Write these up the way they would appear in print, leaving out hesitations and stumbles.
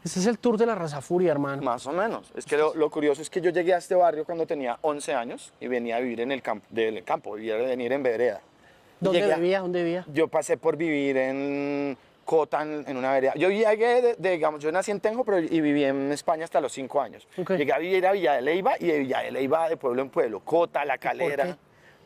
Ese es el tour de la raza furia, hermano. Más o menos. Es que lo curioso es que yo llegué a este barrio cuando tenía 11 años y venía a vivir en el campo, venir en vereda. ¿Dónde vivía? ¿Dónde vivía? Yo pasé por vivir en Cota, en una vereda. Yo llegué, digamos, yo nací en Tenjo, pero y viví en España hasta los 5 años. Okay. Llegué a vivir a Villa de Leyva y de Villa de Leyva de pueblo en pueblo. Cota, La Calera.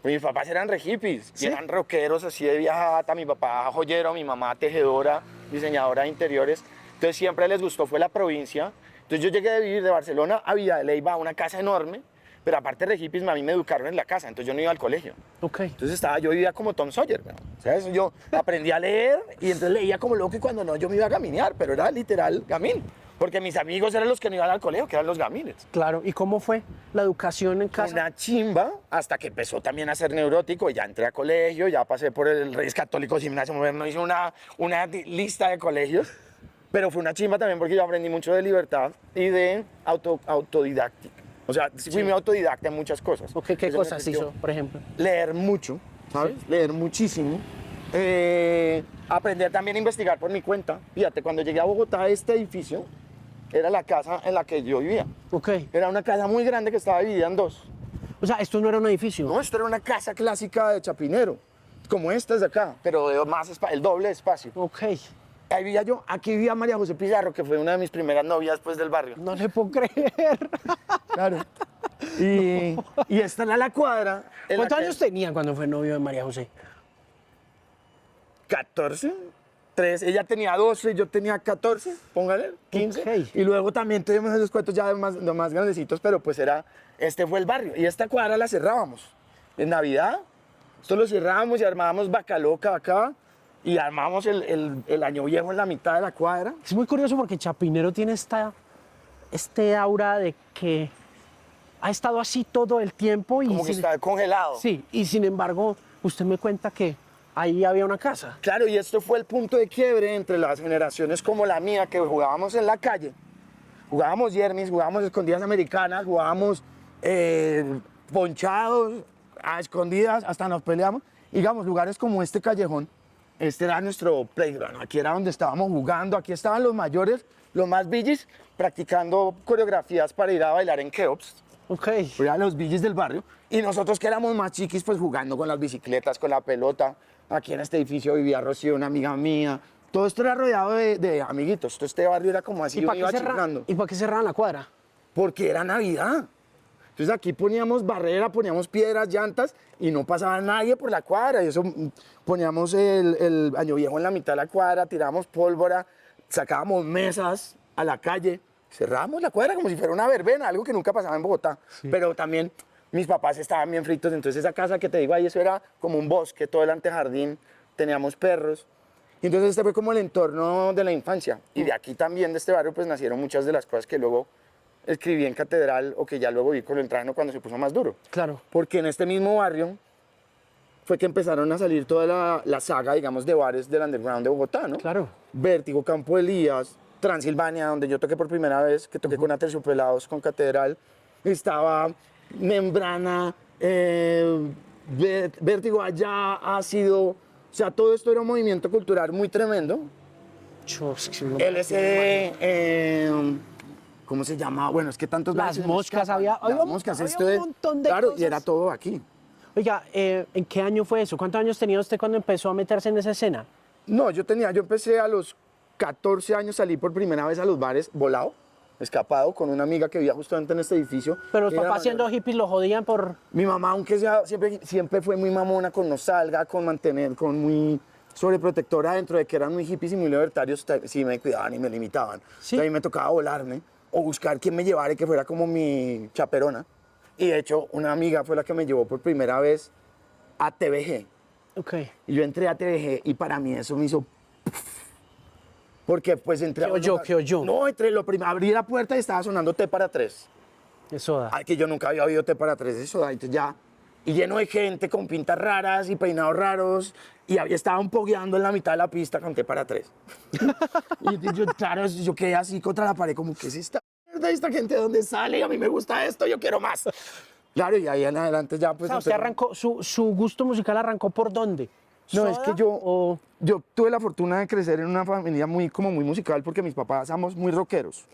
Pues mis papás eran re hippies, ¿Sí? y eran rockeros así de viajata. Mi papá joyero, mi mamá tejedora, diseñadora de interiores. Entonces siempre les gustó, fue la provincia. Entonces yo llegué a vivir de Barcelona a Villa de Leyva, a una casa enorme, pero aparte de hippies, a mí me educaron en la casa, entonces yo no iba al colegio. Ok. Entonces yo vivía como Tom Sawyer, ¿no? ¿Sabes? Yo aprendí a leer y entonces leía como loco y cuando no yo me iba a caminar, pero era literal gamín. Porque mis amigos eran los que no iban al colegio, que eran los gamines. Claro, ¿y cómo fue la educación en casa? Una chimba, hasta que empezó también a ser neurótico, ya entré a colegio, ya pasé por el Reyes Católicos Gimnasio Moderno, hice una lista de colegios, pero fue una chimba también porque yo aprendí mucho de libertad y de autodidáctica. O sea, fui muy autodidacta en muchas cosas. Okay, ¿qué Eso me cosas permitió hizo, por ejemplo? leer mucho, ¿sabes? ¿Sí? Leer muchísimo. Aprender también a investigar por mi cuenta. Fíjate, cuando llegué a Bogotá, este edificio era la casa en la que yo vivía. Ok. Era una casa muy grande que estaba dividida en dos. O sea, esto no era un edificio. No, esto era una casa clásica de Chapinero, como esta es de acá, pero de más el doble de espacio. Ok. Ahí vivía yo, aquí vivía María José Pizarro, que fue una de mis primeras novias después del barrio. No le puedo creer. Claro. Y esta era la cuadra. ¿Cuántos años tenían cuando fue novio de María José? 14, 13, ella tenía 12, yo tenía 14, póngale, 15. Ok. Y luego también tuvimos esos cuentos ya de más grandecitos, pero pues este fue el barrio. Y esta cuadra la cerrábamos. En Navidad, esto lo cerrábamos y armábamos vaca loca acá. Y armábamos el año viejo en la mitad de la cuadra. Es muy curioso porque Chapinero tiene este aura de que ha estado así todo el tiempo. Como que está congelado. Sí, y sin embargo, usted me cuenta que ahí había una casa. Claro, y esto fue el punto de quiebre entre las generaciones como la mía, que jugábamos en la calle. Jugábamos yermis, jugábamos escondidas americanas, jugábamos ponchados, a escondidas, hasta nos peleamos. Digamos, lugares como este callejón, este era nuestro playground, aquí era donde estábamos jugando, aquí estaban los mayores, los más billis, practicando coreografías para ir a bailar en Keops. Ok. Eran los billis del barrio. Y nosotros que éramos más chiquis, pues jugando con las bicicletas, con la pelota. Aquí en este edificio vivía Rocío, una amiga mía. Todo esto era rodeado de amiguitos. Todo este barrio era como así, ¿Y uno para iba qué, chiflando. ¿Y para qué cerraban la cuadra? Porque era Navidad. Entonces aquí poníamos barrera, poníamos piedras, llantas y no pasaba nadie por la cuadra. Y eso poníamos el año viejo en la mitad de la cuadra, tirábamos pólvora, sacábamos mesas a la calle, cerrábamos la cuadra como si fuera una verbena, algo que nunca pasaba en Bogotá. Sí. Pero también mis papás estaban bien fritos, entonces esa casa que te digo ahí, eso era como un bosque, todo el antejardín, teníamos perros. Y entonces este fue como el entorno de la infancia. Y de aquí también, de este barrio, pues nacieron muchas de las cosas que luego escribí en Catedral o que ya luego vi con el Trajano cuando se puso más duro. Claro. Porque en este mismo barrio fue que empezaron a salir toda la saga, digamos, de bares del underground de Bogotá, ¿no? Claro. Vértigo, Campo Elías, Transilvania, donde yo toqué por primera vez, que toqué con Aterciopelados, con Catedral. Estaba Membrana, Vértigo allá, Ácido. O sea, todo esto era un movimiento cultural muy tremendo. LSD, ¿cómo se llama? Bueno, es que tantos... Las moscas, había un montón de claro, cosas. y era todo aquí. Oiga, ¿en qué año fue eso? ¿Cuántos años tenía usted cuando empezó a meterse en esa escena? No, yo empecé a los 14 años, salí por primera vez a los bares volado, escapado, con una amiga que vivía justamente en este edificio. Pero los papás siendo hippies lo jodían por... Mi mamá, aunque sea, siempre fue muy mamona con no salga, con muy sobreprotectora, dentro de que eran muy hippies y muy libertarios, sí me cuidaban y me limitaban. ¿Sí? Entonces, a mí me tocaba volarme o buscar quién me llevara y que fuera como mi chaperona. Y de hecho, una amiga fue la que me llevó por primera vez a TVG. Ok. Y yo entré a TVG y para mí eso me hizo... Porque pues entré... ¿Qué oyó? No, abrí la puerta y estaba sonando T para 3. De soda. Ay, que yo nunca había oído T para 3 de soda. Entonces ya... Y lleno de gente con pintas raras y peinados raros. Y estaban pogueando en la mitad de la pista con T para 3. Y yo, claro, yo quedé así contra la pared como, ¿qué es esta mierda? ¿Esta gente de dónde sale? A mí me gusta esto, yo quiero más. Claro, y ahí en adelante ya pues... O sea, usted arrancó, su gusto musical arrancó ¿por dónde? No, es que ¿Soda o yo tuve la fortuna de crecer en una familia como muy musical porque mis papás somos muy rockeros.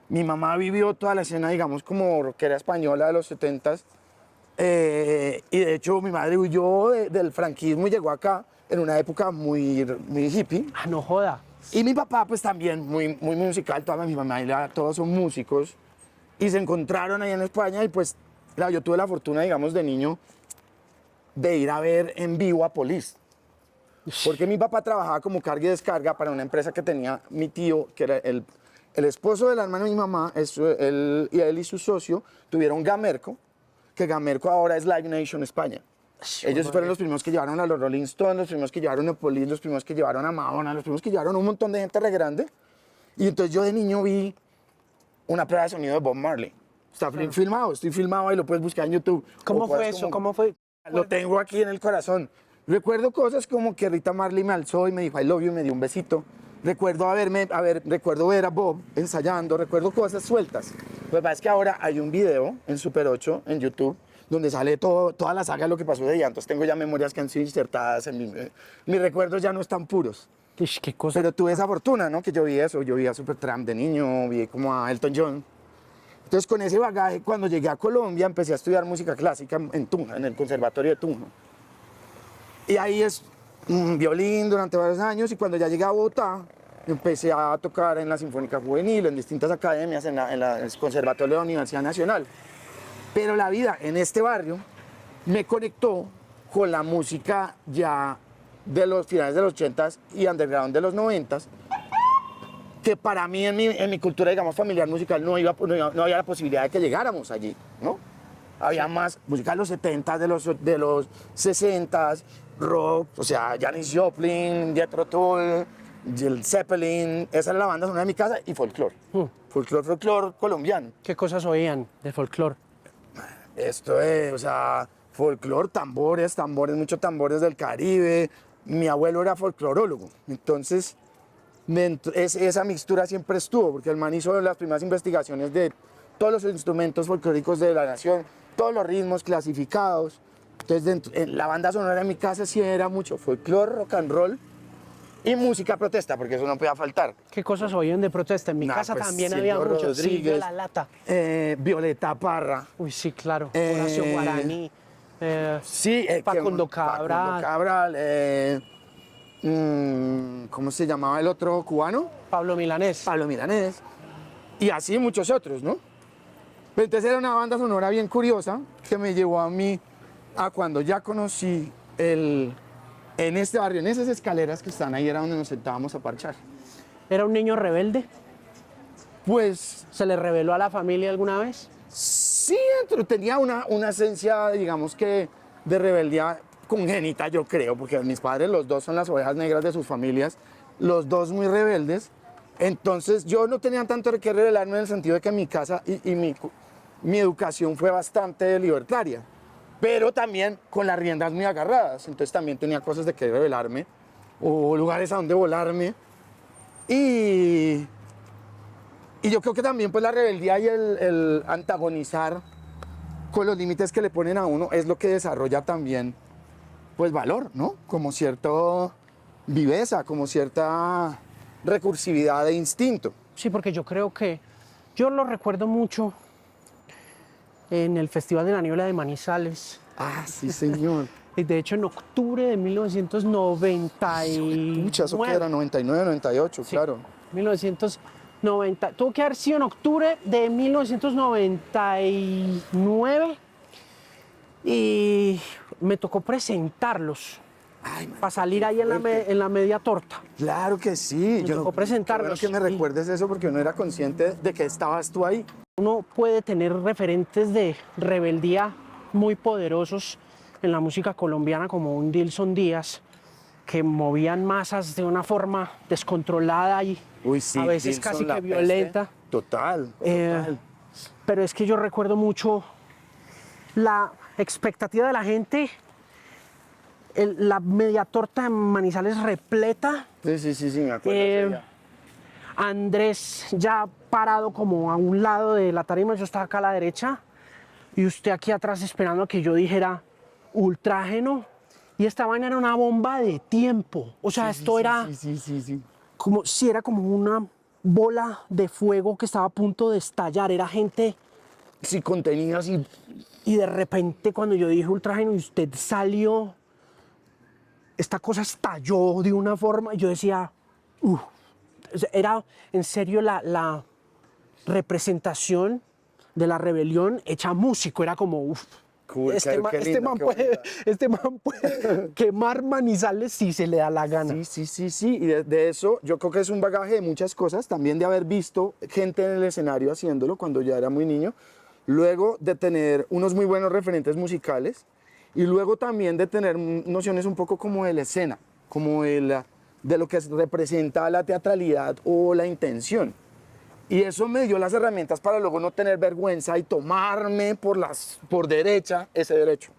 Mi mamá vivió toda la escena, digamos, como rockera española de los 70s. Y de hecho mi madre huyó del franquismo y llegó acá en una época muy hippie. ah, no joda? Y mi papá pues también muy musical, toda mi familia, todos son músicos. Y se encontraron ahí en España y pues claro, yo tuve la fortuna, digamos, de niño de ir a ver en vivo a Police. Porque mi papá trabajaba como carga y descarga para una empresa que tenía mi tío, que era el esposo de la hermana de mi mamá, él y su socio tuvieron Gamerco, que Gamerco ahora es Live Nation España. Ellos fueron los primeros que llevaron a los Rolling Stones, los primeros que llevaron a Police, los primeros que llevaron a Madonna, los primeros que llevaron a un montón de gente re grande. Y entonces yo de niño vi una prueba de sonido de Bob Marley. Está filmado, estoy filmado y lo puedes buscar en YouTube. ¿Cómo O fue puedes eso? como- ¿Cómo fue? Lo tengo aquí en el corazón. Recuerdo cosas como que Rita Marley me alzó y me dijo I love you y me dio un besito. Recuerdo recuerdo ver a Bob ensayando, recuerdo cosas sueltas. Lo que pasa es que ahora hay un video en Super 8, en YouTube, donde sale toda la saga de lo que pasó de ella. Entonces tengo ya memorias que han sido insertadas en mis recuerdos ya no están puros. Ish, qué cosa. Pero tuve esa fortuna, ¿no? Que yo vi eso, yo vi a Supertramp de niño, vi como a Elton John. Entonces con ese bagaje, cuando llegué a Colombia, empecé a estudiar música clásica en Tunja, en el Conservatorio de Tunja. Y ahí es violín durante varios años y cuando ya llegué a Bogotá, empecé a tocar en la Sinfónica Juvenil, en distintas academias, en el Conservatorio de la Universidad Nacional. Pero la vida en este barrio me conectó con la música ya de los finales de los 80s y underground de los 90s, que para mí en mi cultura, digamos, familiar musical no había la posibilidad de que llegáramos allí, ¿no? Había más música de los 70s, de los 60s, rock, o sea, Janis Joplin, Jethro Tull, Led Zeppelin, esa era la banda sonora de mi casa, y folclore. Folclore colombiano. ¿Qué cosas oían de folclore? Esto es, o sea, folclore, tambores, muchos tambores del Caribe. Mi abuelo era folclorólogo, entonces esa mixtura siempre estuvo, porque el man hizo las primeras investigaciones de todos los instrumentos folclóricos de la nación, todos los ritmos clasificados. Entonces, en la banda sonora de mi casa sí era mucho folclore, rock and roll y música protesta, porque eso no podía faltar. ¿Qué cosas oían de protesta? En mi Nah, casa pues, también Silvio había mucho. Rodríguez. Silvio La Lata. Violeta Parra. Uy, sí, claro. Horacio Guaraní. Sí, Facundo Cabral. ¿Cómo se llamaba el otro cubano? Pablo Milanés. Pablo Milanés. Y así muchos otros, ¿no? Pero entonces era una banda sonora bien curiosa que me llevó a mí a cuando ya conocí en este barrio, en esas escaleras que están ahí, era donde nos sentábamos a parchar. ¿Era un niño rebelde? Pues ¿Se le reveló a la familia alguna vez? sí, tenía una esencia, digamos que de rebeldía congénita, yo creo, porque mis padres, los dos son las ovejas negras de sus familias, los dos muy rebeldes. Entonces yo no tenía tanto que revelarme en el sentido de que mi casa y mi educación fue bastante libertaria, pero también con las riendas muy agarradas. Entonces también tenía cosas de que revelarme o lugares a donde volarme. Y yo creo que también pues la rebeldía y el antagonizar con los límites que le ponen a uno es lo que desarrolla también pues valor, ¿no? Como cierta viveza, como cierta recursividad de instinto. Sí, porque yo creo que yo lo recuerdo mucho en el Festival de la Niebla de Manizales. Ah, sí, señor. Y de hecho, en octubre de 1999. Mucha, eso que era 99, 98, Sí, claro. 1990. Tuvo que haber sido en octubre de 1999. Y me tocó presentarlos Ay, para salir ahí en la media torta. claro que sí. Me tocó presentarlos. Qué bueno que me recuerdes eso porque no era consciente de que estabas tú ahí. Uno puede tener referentes de rebeldía muy poderosos en la música colombiana, como un Dilson Díaz, que movían masas de una forma descontrolada y Uy, sí, a veces Dilson, casi la que peste. violenta. Total, Eh, total. Pero es que yo recuerdo mucho la expectativa de la gente, la media torta de Manizales repleta, Sí, me acuerdo. eh, de ella. Andrés ya parado como a un lado de la tarima, yo estaba acá a la derecha, y usted aquí atrás esperando a que yo dijera ultrágeno. Y esta vaina era una bomba de tiempo. O sea, esto era Sí. como si era como una bola de fuego que estaba a punto de estallar. Era gente. Sí, contenido así. Y de repente, cuando yo dije Ultrágeno y usted salió, esta cosa estalló de una forma. Y yo decía, uff. Era en serio la representación de la rebelión hecha músico. Era como, uff. Cool, Este qué man lindo, qué bonito. este man puede quemar manizales si se le da la gana. Sí. Y de eso yo creo que es un bagaje de muchas cosas. También de haber visto gente en el escenario haciéndolo cuando ya era muy niño. Luego de tener unos muy buenos referentes musicales. Y luego también de tener nociones un poco como de la escena. Como de lo que representa la teatralidad o la intención. Y eso me dio las herramientas para luego no tener vergüenza y tomarme por derecha ese derecho.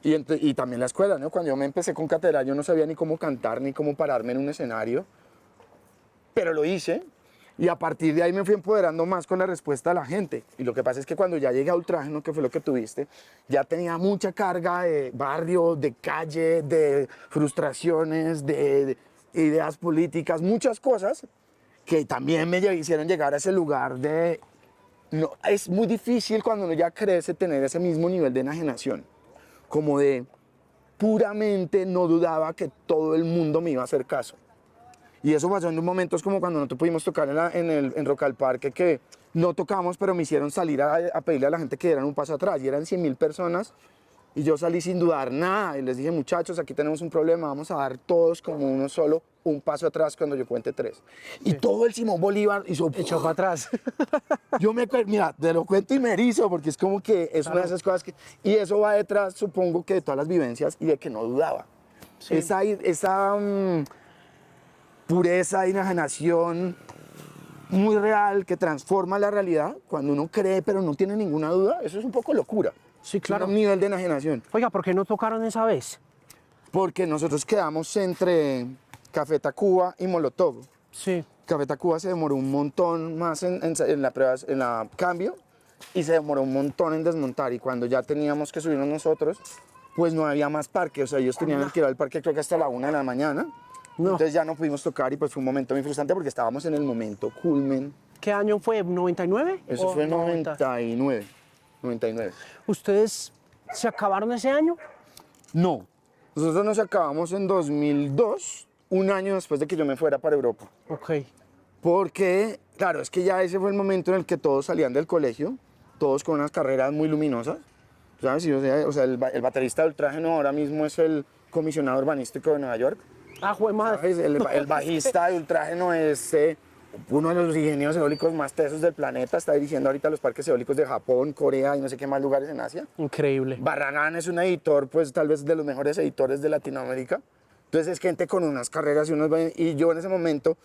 Y también la escuela, ¿no? Cuando yo me empecé con catedral, yo no sabía ni cómo cantar, ni cómo pararme en un escenario, pero lo hice. Y a partir de ahí me fui empoderando más con la respuesta de la gente. Y lo que pasa es que cuando ya llegué a Ultrágeno, que fue lo que tuviste, ya tenía mucha carga de barrio, de calle, de frustraciones, de ideas políticas, muchas cosas que también me hicieron llegar a ese lugar de... No, es muy difícil cuando uno ya crece tener ese mismo nivel de enajenación, como de puramente no dudaba que todo el mundo me iba a hacer caso. Y eso pasó en momentos como cuando nosotros pudimos tocar en Rock al Parque, que no tocamos, pero me hicieron salir a pedirle a la gente que dieran un paso atrás, y eran 100.000 personas, y yo salí sin dudar nada, y les dije, muchachos, aquí tenemos un problema, vamos a dar todos como uno solo un paso atrás cuando yo cuente 3. Y todo el Simón Bolívar hizo... Echó para atrás. Yo mira, te lo cuento y me erizo, porque es como que es una de esas cosas que... Y eso va detrás, supongo que de todas las vivencias y de que no dudaba. Sí. Esa pureza, enajenación muy real que transforma la realidad, cuando uno cree pero no tiene ninguna duda, eso es un poco locura. Sí, claro. Es un nivel de enajenación. Oiga, ¿por qué no tocaron esa vez? Porque nosotros quedamos entre Café Tacuba y Molotov. Sí. Café Tacuba se demoró un montón más en la cambio y se demoró un montón en desmontar, y cuando ya teníamos que subirnos nosotros, pues no había más parque, o sea, ellos tenían que ir al parque creo que hasta la 1 de la mañana, entonces ya no pudimos tocar y pues fue un momento muy frustrante porque estábamos en el momento culmen. ¿Qué año fue? ¿99? Eso ¿O fue en 90? 99. ¿Ustedes se acabaron ese año? No, nosotros nos acabamos en 2002, un año después de que yo me fuera para Europa. Ok. Porque, claro, es que ya ese fue el momento en el que todos salían del colegio, todos con unas carreras muy luminosas, ¿sabes? O sea, el baterista de Ultrágeno ahora mismo es el comisionado urbanístico de Nueva York. Ah, jue madre. ¿Sabes? El bajista de Ultrágeno es uno de los ingenieros eólicos más tesos del planeta, está dirigiendo ahorita los parques eólicos de Japón, Corea y no sé qué más lugares en Asia. Increíble. Barragán es un editor, pues tal vez de los mejores editores de Latinoamérica. Entonces es gente con unas carreras y yo en ese momento,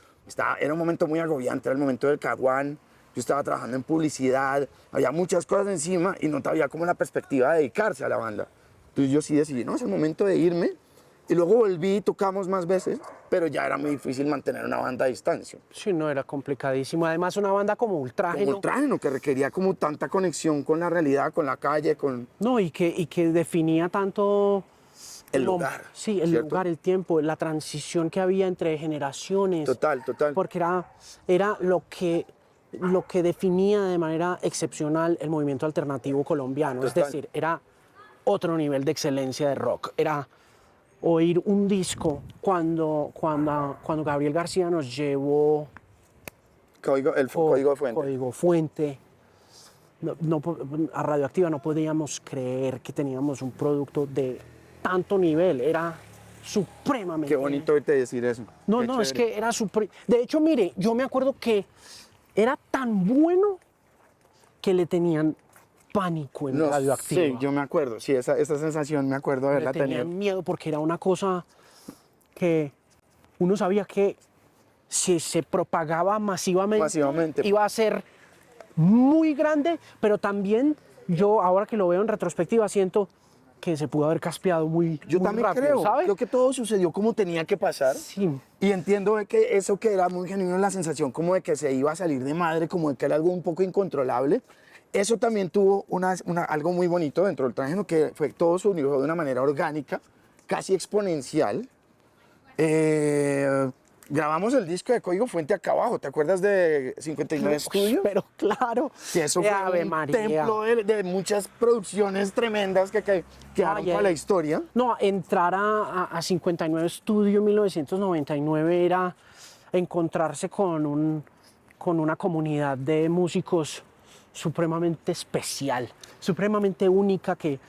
era un momento muy agobiante, era el momento del Caguán, yo estaba trabajando en publicidad, había muchas cosas encima y no había como la perspectiva de dedicarse a la banda. Entonces yo sí decidí, no, es el momento de irme, y luego volví, tocamos más veces, pero ya era muy difícil mantener una banda a distancia. Sí, no, era complicadísimo. Además, una banda como Ultrágeno. Como Ultrágeno, que requería como tanta conexión con la realidad, con la calle, con... No, y que definía tanto... El lugar. Sí, el ¿cierto? lugar, el tiempo, la transición que había entre generaciones. Total. Porque era lo que definía de manera excepcional el movimiento alternativo colombiano. Total. Es decir, era otro nivel de excelencia de rock. Era oír un disco cuando Gabriel García nos llevó Código de Fuente. Código Fuente. A Radioactiva no podíamos creer que teníamos un producto de tanto nivel. Era supremamente... Qué bonito oírte decir eso. No, Qué es chévere. que era De hecho, mire, yo me acuerdo que era tan bueno que le tenían pánico en Radioactiva. Sí, yo me acuerdo, sí, esa sensación me acuerdo de Le haberla tenido. tenían miedo porque era una cosa que uno sabía que si se propagaba masivamente, iba a ser muy grande, pero también yo, ahora que lo veo en retrospectiva, siento que se pudo haber caspeado muy Yo muy también rápido, ¿sabe? creo que todo sucedió como tenía que pasar. Sí. Y entiendo de que eso que era muy genuino, la sensación como de que se iba a salir de madre, como de que era algo un poco incontrolable. Eso también tuvo algo muy bonito dentro del Ultrágeno, que fue todo surgió de una manera orgánica casi exponencial. Grabamos el disco de Código Fuente acá abajo, ¿te acuerdas de 59 Studio? Pero claro, Que eso fue Ave un María. templo de muchas producciones tremendas que quedaron Oye, para la historia. No, entrar a 59 Studio en 1999 era encontrarse con una comunidad de músicos supremamente especial, supremamente única, que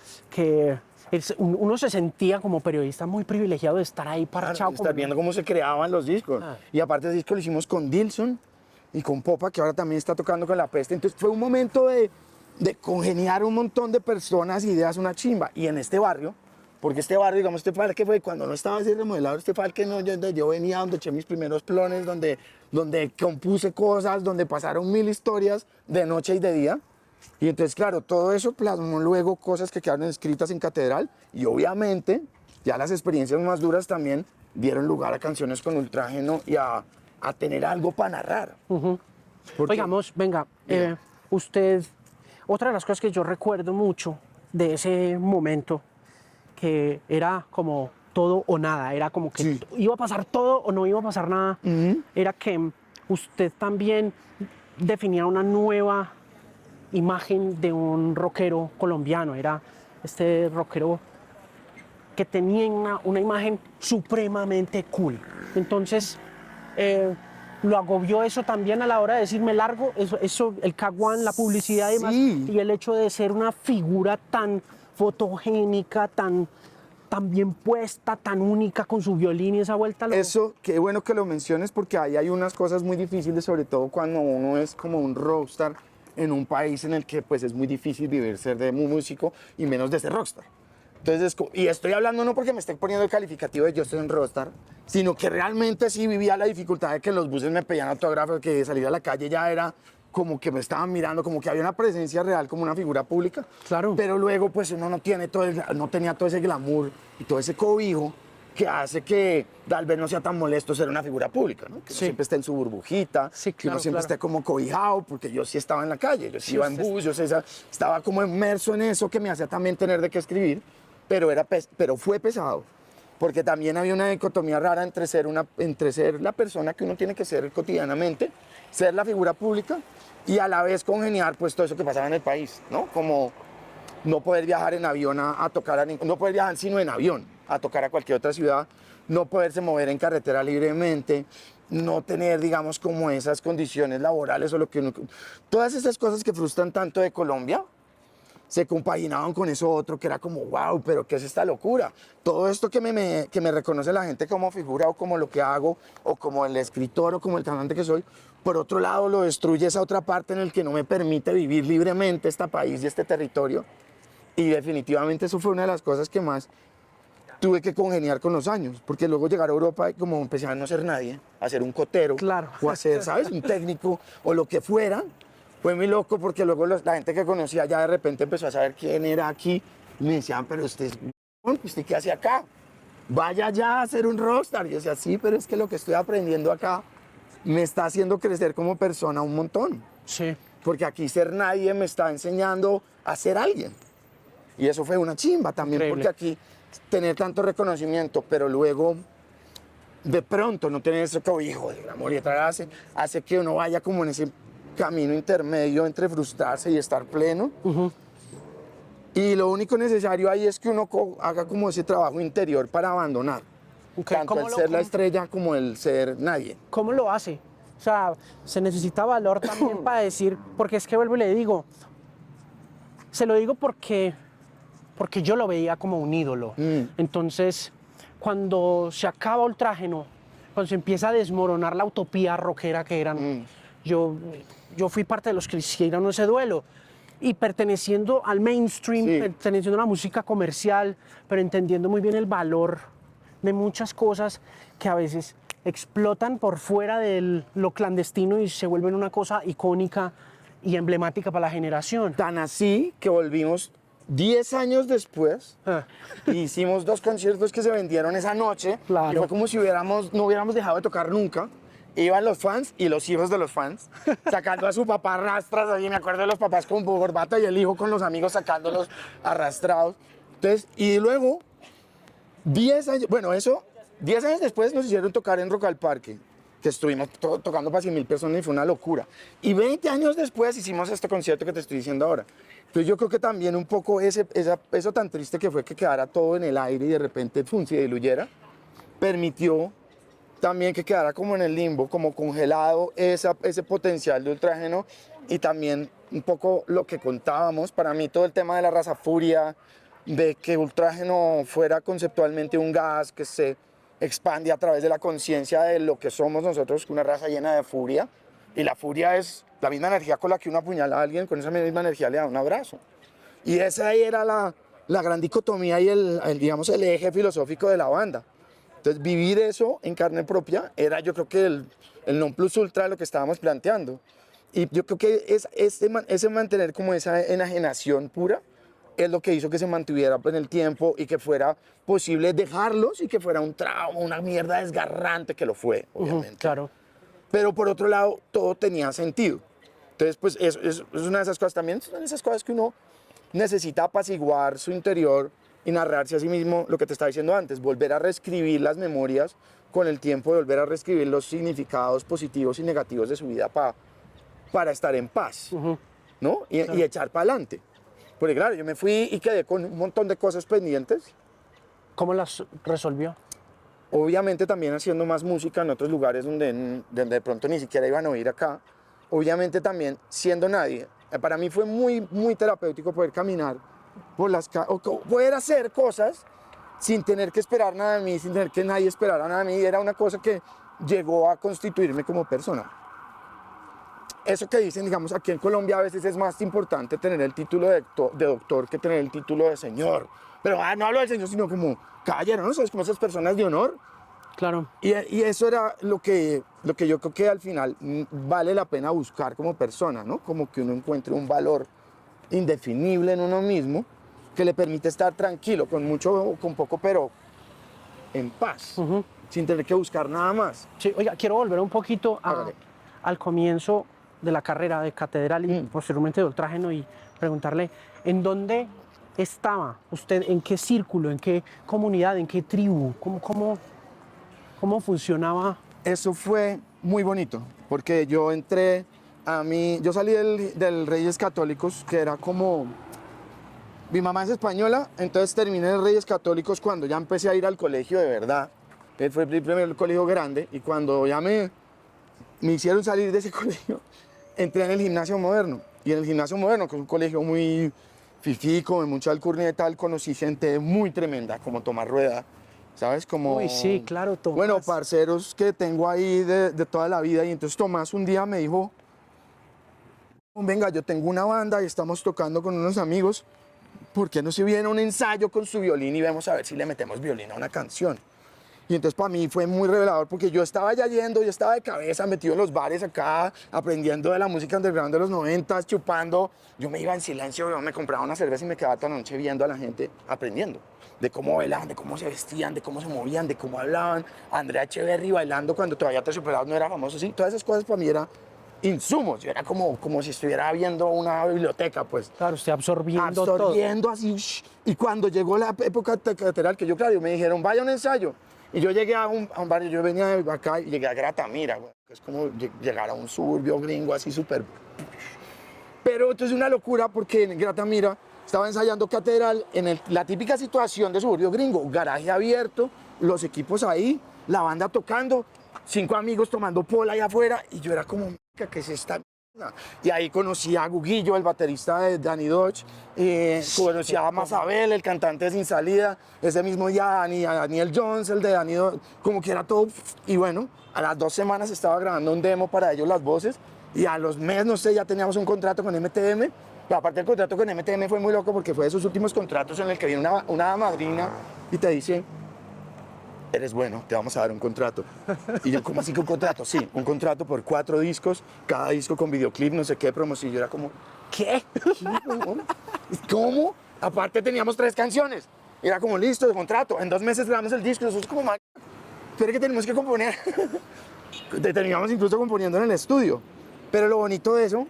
uno se sentía como periodista muy privilegiado de estar ahí parchado. Estar viendo cómo se creaban los discos. Y aparte ese disco lo hicimos con Dilson y con Popa, que ahora también está tocando con La Peste. Entonces fue un momento de congeniar un montón de personas, ideas, una chimba. Y en este barrio, porque este barrio, digamos, este parque fue cuando no estaba así remodelado, este parque no, yo venía donde eché mis primeros plones, donde compuse cosas, donde pasaron 1000 historias de noche y de día. Y entonces, claro, todo eso plasmó luego cosas que quedaron escritas en Catedral y obviamente ya las experiencias más duras también dieron lugar a canciones con Ultrágeno y a tener algo para narrar. Porque- Oigamos, venga, usted, otra de las cosas que yo recuerdo mucho de ese momento, que era como todo o nada, era como que Sí. iba a pasar todo o no iba a pasar nada, era que usted también definía una nueva imagen de un rockero colombiano, era este rockero que tenía una imagen supremamente cool. Entonces, lo agobió eso también a la hora de decirme largo, eso el Caguán, la publicidad y demás, Sí. y el hecho de ser una figura tan fotogénica, tan bien puesta, tan única con su violín y esa vuelta. Eso, qué bueno que lo menciones porque ahí hay unas cosas muy difíciles, sobre todo cuando uno es como un rockstar en un país en el que pues es muy difícil vivir ser de músico y menos de ser rockstar. Entonces, y estoy hablando no porque me esté poniendo el calificativo de yo soy un rockstar, sino que realmente sí vivía la dificultad de que en los buses me pedían autógrafos, que salir a la calle ya era como que me estaban mirando, como que había una presencia real como una figura pública. Claro. Pero luego pues uno no tenía todo ese glamour y todo ese cobijo que hace que tal vez no sea tan molesto ser una figura pública, ¿no? Que uno Sí. siempre esté en su burbujita, Sí, que uno claro, siempre claro. esté como cobijado, porque yo sí estaba en la calle, yo sí iba en usted- bus, estaba como inmerso en eso que me hacía también tener de qué escribir, pero fue pesado, porque también había una dicotomía rara entre ser la persona que uno tiene que ser cotidianamente, ser la figura pública y a la vez congeniar pues todo eso que pasaba en el país, ¿no? Como no poder viajar en avión a tocar, no poder viajar sino en avión a tocar a cualquier otra ciudad, no poderse mover en carretera libremente, no tener, digamos, como esas condiciones laborales o lo que uno... Todas esas cosas que frustran tanto de Colombia se compaginaban con eso otro que era como, wow, pero ¿qué es esta locura? Todo esto que me reconoce la gente como figura o como lo que hago o como el escritor o como el cantante que soy, por otro lado lo destruye esa otra parte en el que no me permite vivir libremente este país y este territorio. Y definitivamente eso fue una de las cosas que más tuve que congeniar con los años, porque luego llegar a Europa y como empecé a no ser nadie, a ser un cotero, Claro. o a ser, ¿sabes? Un técnico, o lo que fuera, fue muy loco porque luego la gente que conocía ya de repente empezó a saber quién era aquí, y me decían, pero ¿usted qué hace acá? Vaya ya a ser un rockstar. Y yo decía, sí, pero es que lo que estoy aprendiendo acá me está haciendo crecer como persona un montón, Sí. porque aquí ser nadie me está enseñando a ser alguien. Y eso fue una chimba también, Increíble. porque aquí tener tanto reconocimiento, pero luego de pronto no tener ese cobijo del amor y atrás hace que uno vaya como en ese camino intermedio entre frustrarse y estar pleno. Y lo único necesario ahí es que uno haga como ese trabajo interior para abandonar. Ok, Tanto ¿cómo el lo- ser la cómo- estrella como el ser nadie. ¿Cómo lo hace? O sea, se necesita valor también para decir, porque es que vuelvo y le digo, se lo digo porque yo lo veía como un ídolo. Entonces, cuando se acaba Ultrágeno, cuando se empieza a desmoronar la utopía rockera que eran, yo fui parte de los que hicieron ese duelo. Y perteneciendo al mainstream, Sí. perteneciendo a la música comercial, pero entendiendo muy bien el valor de muchas cosas que a veces explotan por fuera de lo clandestino y se vuelven una cosa icónica y emblemática para la generación. Tan así que volvimos 10 años después. Ah. Hicimos 2 conciertos que se vendieron esa noche. Claro. Y fue como si no hubiéramos dejado de tocar nunca. Iban los fans y los hijos de los fans sacando a su papá arrastras. Ahí me acuerdo de los papás con corbata y el hijo con los amigos sacándolos arrastrados. Entonces, y luego 10 años, bueno, eso, 10 años después nos hicieron tocar en Rock al Parque, que estuvimos tocando para 100.000 personas y fue una locura. Y 20 años después hicimos este concierto que te estoy diciendo ahora. Entonces yo creo que también un poco eso tan triste que fue que quedara todo en el aire y de repente se diluyera, permitió también que quedara como en el limbo, como congelado ese potencial de Ultrágeno y también un poco lo que contábamos, para mí todo el tema de la raza furia, de que Ultrágeno fuera conceptualmente un gas que se expande a través de la conciencia de lo que somos nosotros, una raza llena de furia, y la furia es la misma energía con la que uno apuñala a alguien, con esa misma energía le da un abrazo. Y esa era la gran dicotomía y digamos, el eje filosófico de la banda. Entonces, vivir eso en carne propia era, yo creo que el non plus ultra de lo que estábamos planteando. Y yo creo que ese mantener como esa enajenación pura es lo que hizo que se mantuviera en el tiempo y que fuera posible dejarlos y que fuera un trauma, una mierda desgarrante, que lo fue, obviamente. Claro. Pero por otro lado, todo tenía sentido. Entonces, pues es una de esas cosas también, son esas cosas que uno necesita apaciguar su interior y narrarse a sí mismo lo que te estaba diciendo antes, volver a reescribir las memorias con el tiempo, de volver a reescribir los significados positivos y negativos de su vida para estar en paz, ¿no? Y echar para adelante. Porque claro, yo me fui y quedé con un montón de cosas pendientes. ¿Cómo las resolvió? Obviamente también haciendo más música en otros lugares donde de pronto ni siquiera iban a oír acá. Obviamente también siendo nadie. Para mí fue muy, muy terapéutico poder caminar por las calles, o poder hacer cosas sin tener que esperar nada de mí, sin tener que nadie esperara nada de mí. Era una cosa que llegó a constituirme como persona. Eso que dicen, digamos, aquí en Colombia a veces es más importante tener el título de doctor que tener el título de señor. Pero no hablo del señor, sino como caballero, ¿no? ¿Sabes? Como esas personas de honor. Claro. Y eso era lo que yo creo que al final vale la pena buscar como persona, ¿no? Como que uno encuentre un valor indefinible en uno mismo que le permite estar tranquilo, con mucho o con poco, pero en paz, sin tener que buscar nada más. Sí, oiga, quiero volver un poquito Hágale. al comienzo de la carrera de Catedral y posteriormente de Ultrágeno y preguntarle, ¿en dónde estaba usted? ¿En qué círculo? ¿En qué comunidad? ¿En qué tribu? ¿Cómo funcionaba? Eso fue muy bonito, porque yo yo salí del Reyes Católicos, que era como, mi mamá es española, entonces terminé en Reyes Católicos cuando ya empecé a ir al colegio de verdad, que fue el primer colegio grande, y cuando ya me hicieron salir de ese colegio, entré en el Gimnasio Moderno, y en el Gimnasio Moderno, que es un colegio muy fifico, de mucha alcurnia y tal, conocí gente muy tremenda, como Tomás Rueda, ¿sabes? Como, Uy, sí, claro, Tomás. Bueno, parceros que tengo ahí de toda la vida. Y entonces Tomás un día me dijo, venga, yo tengo una banda y estamos tocando con unos amigos. ¿Por qué no se viene a un ensayo con su violín y vemos a ver si le metemos violín a una canción? Y entonces para mí fue muy revelador porque yo estaba ya yendo, yo estaba de cabeza metido en los bares acá, aprendiendo de la música underground de los 90, chupando. Yo me iba en silencio, yo me compraba una cerveza y me quedaba toda la noche viendo a la gente, aprendiendo de cómo bailaban, de cómo se vestían, de cómo se movían, de cómo hablaban. Andrea Echeverry bailando cuando todavía Terciopelados no era famoso, sí, todas esas cosas para mí eran insumos. Yo era como si estuviera viendo una biblioteca, pues. Claro, usted absorbiendo todo. Absorbiendo así. Y cuando llegó la época catedral, que yo, claro, me dijeron, vaya a un ensayo. Y yo llegué a un barrio, yo venía de acá y llegué a Gratamira, güey, que es como llegar a un suburbio gringo así súper. Pero esto es una locura porque en Gratamira estaba ensayando Catedral en la típica situación de suburbio gringo, garaje abierto, los equipos ahí, la banda tocando, 5 amigos tomando pola allá afuera, y yo era como, ¿qué es esta mierda? Y ahí conocí a Guguillo, el baterista de Danny Dodge, conocí a Mazabel, el cantante de Sin Salida, ese mismo día a Daniel Jones, el de Danny Dodge, como que era todo. Y bueno, a las 2 semanas estaba grabando un demo para ellos, las voces, y a los meses, no sé, ya teníamos un contrato con MTM. Pero aparte el contrato con MTM fue muy loco porque fue de esos últimos contratos en el que viene una madrina y te dice, eres bueno, te vamos a dar un contrato. Y yo, ¿cómo así que un contrato? Sí, un contrato por 4 discos, cada disco con videoclip, no sé qué, promoción. Yo era como, ¿qué? ¿Cómo? Aparte teníamos 3 canciones. Era como, listo, de contrato. En 2 meses grabamos el disco. Nosotros como, pero que tenemos que componer. Terminamos incluso componiendo en el estudio. Pero lo bonito de eso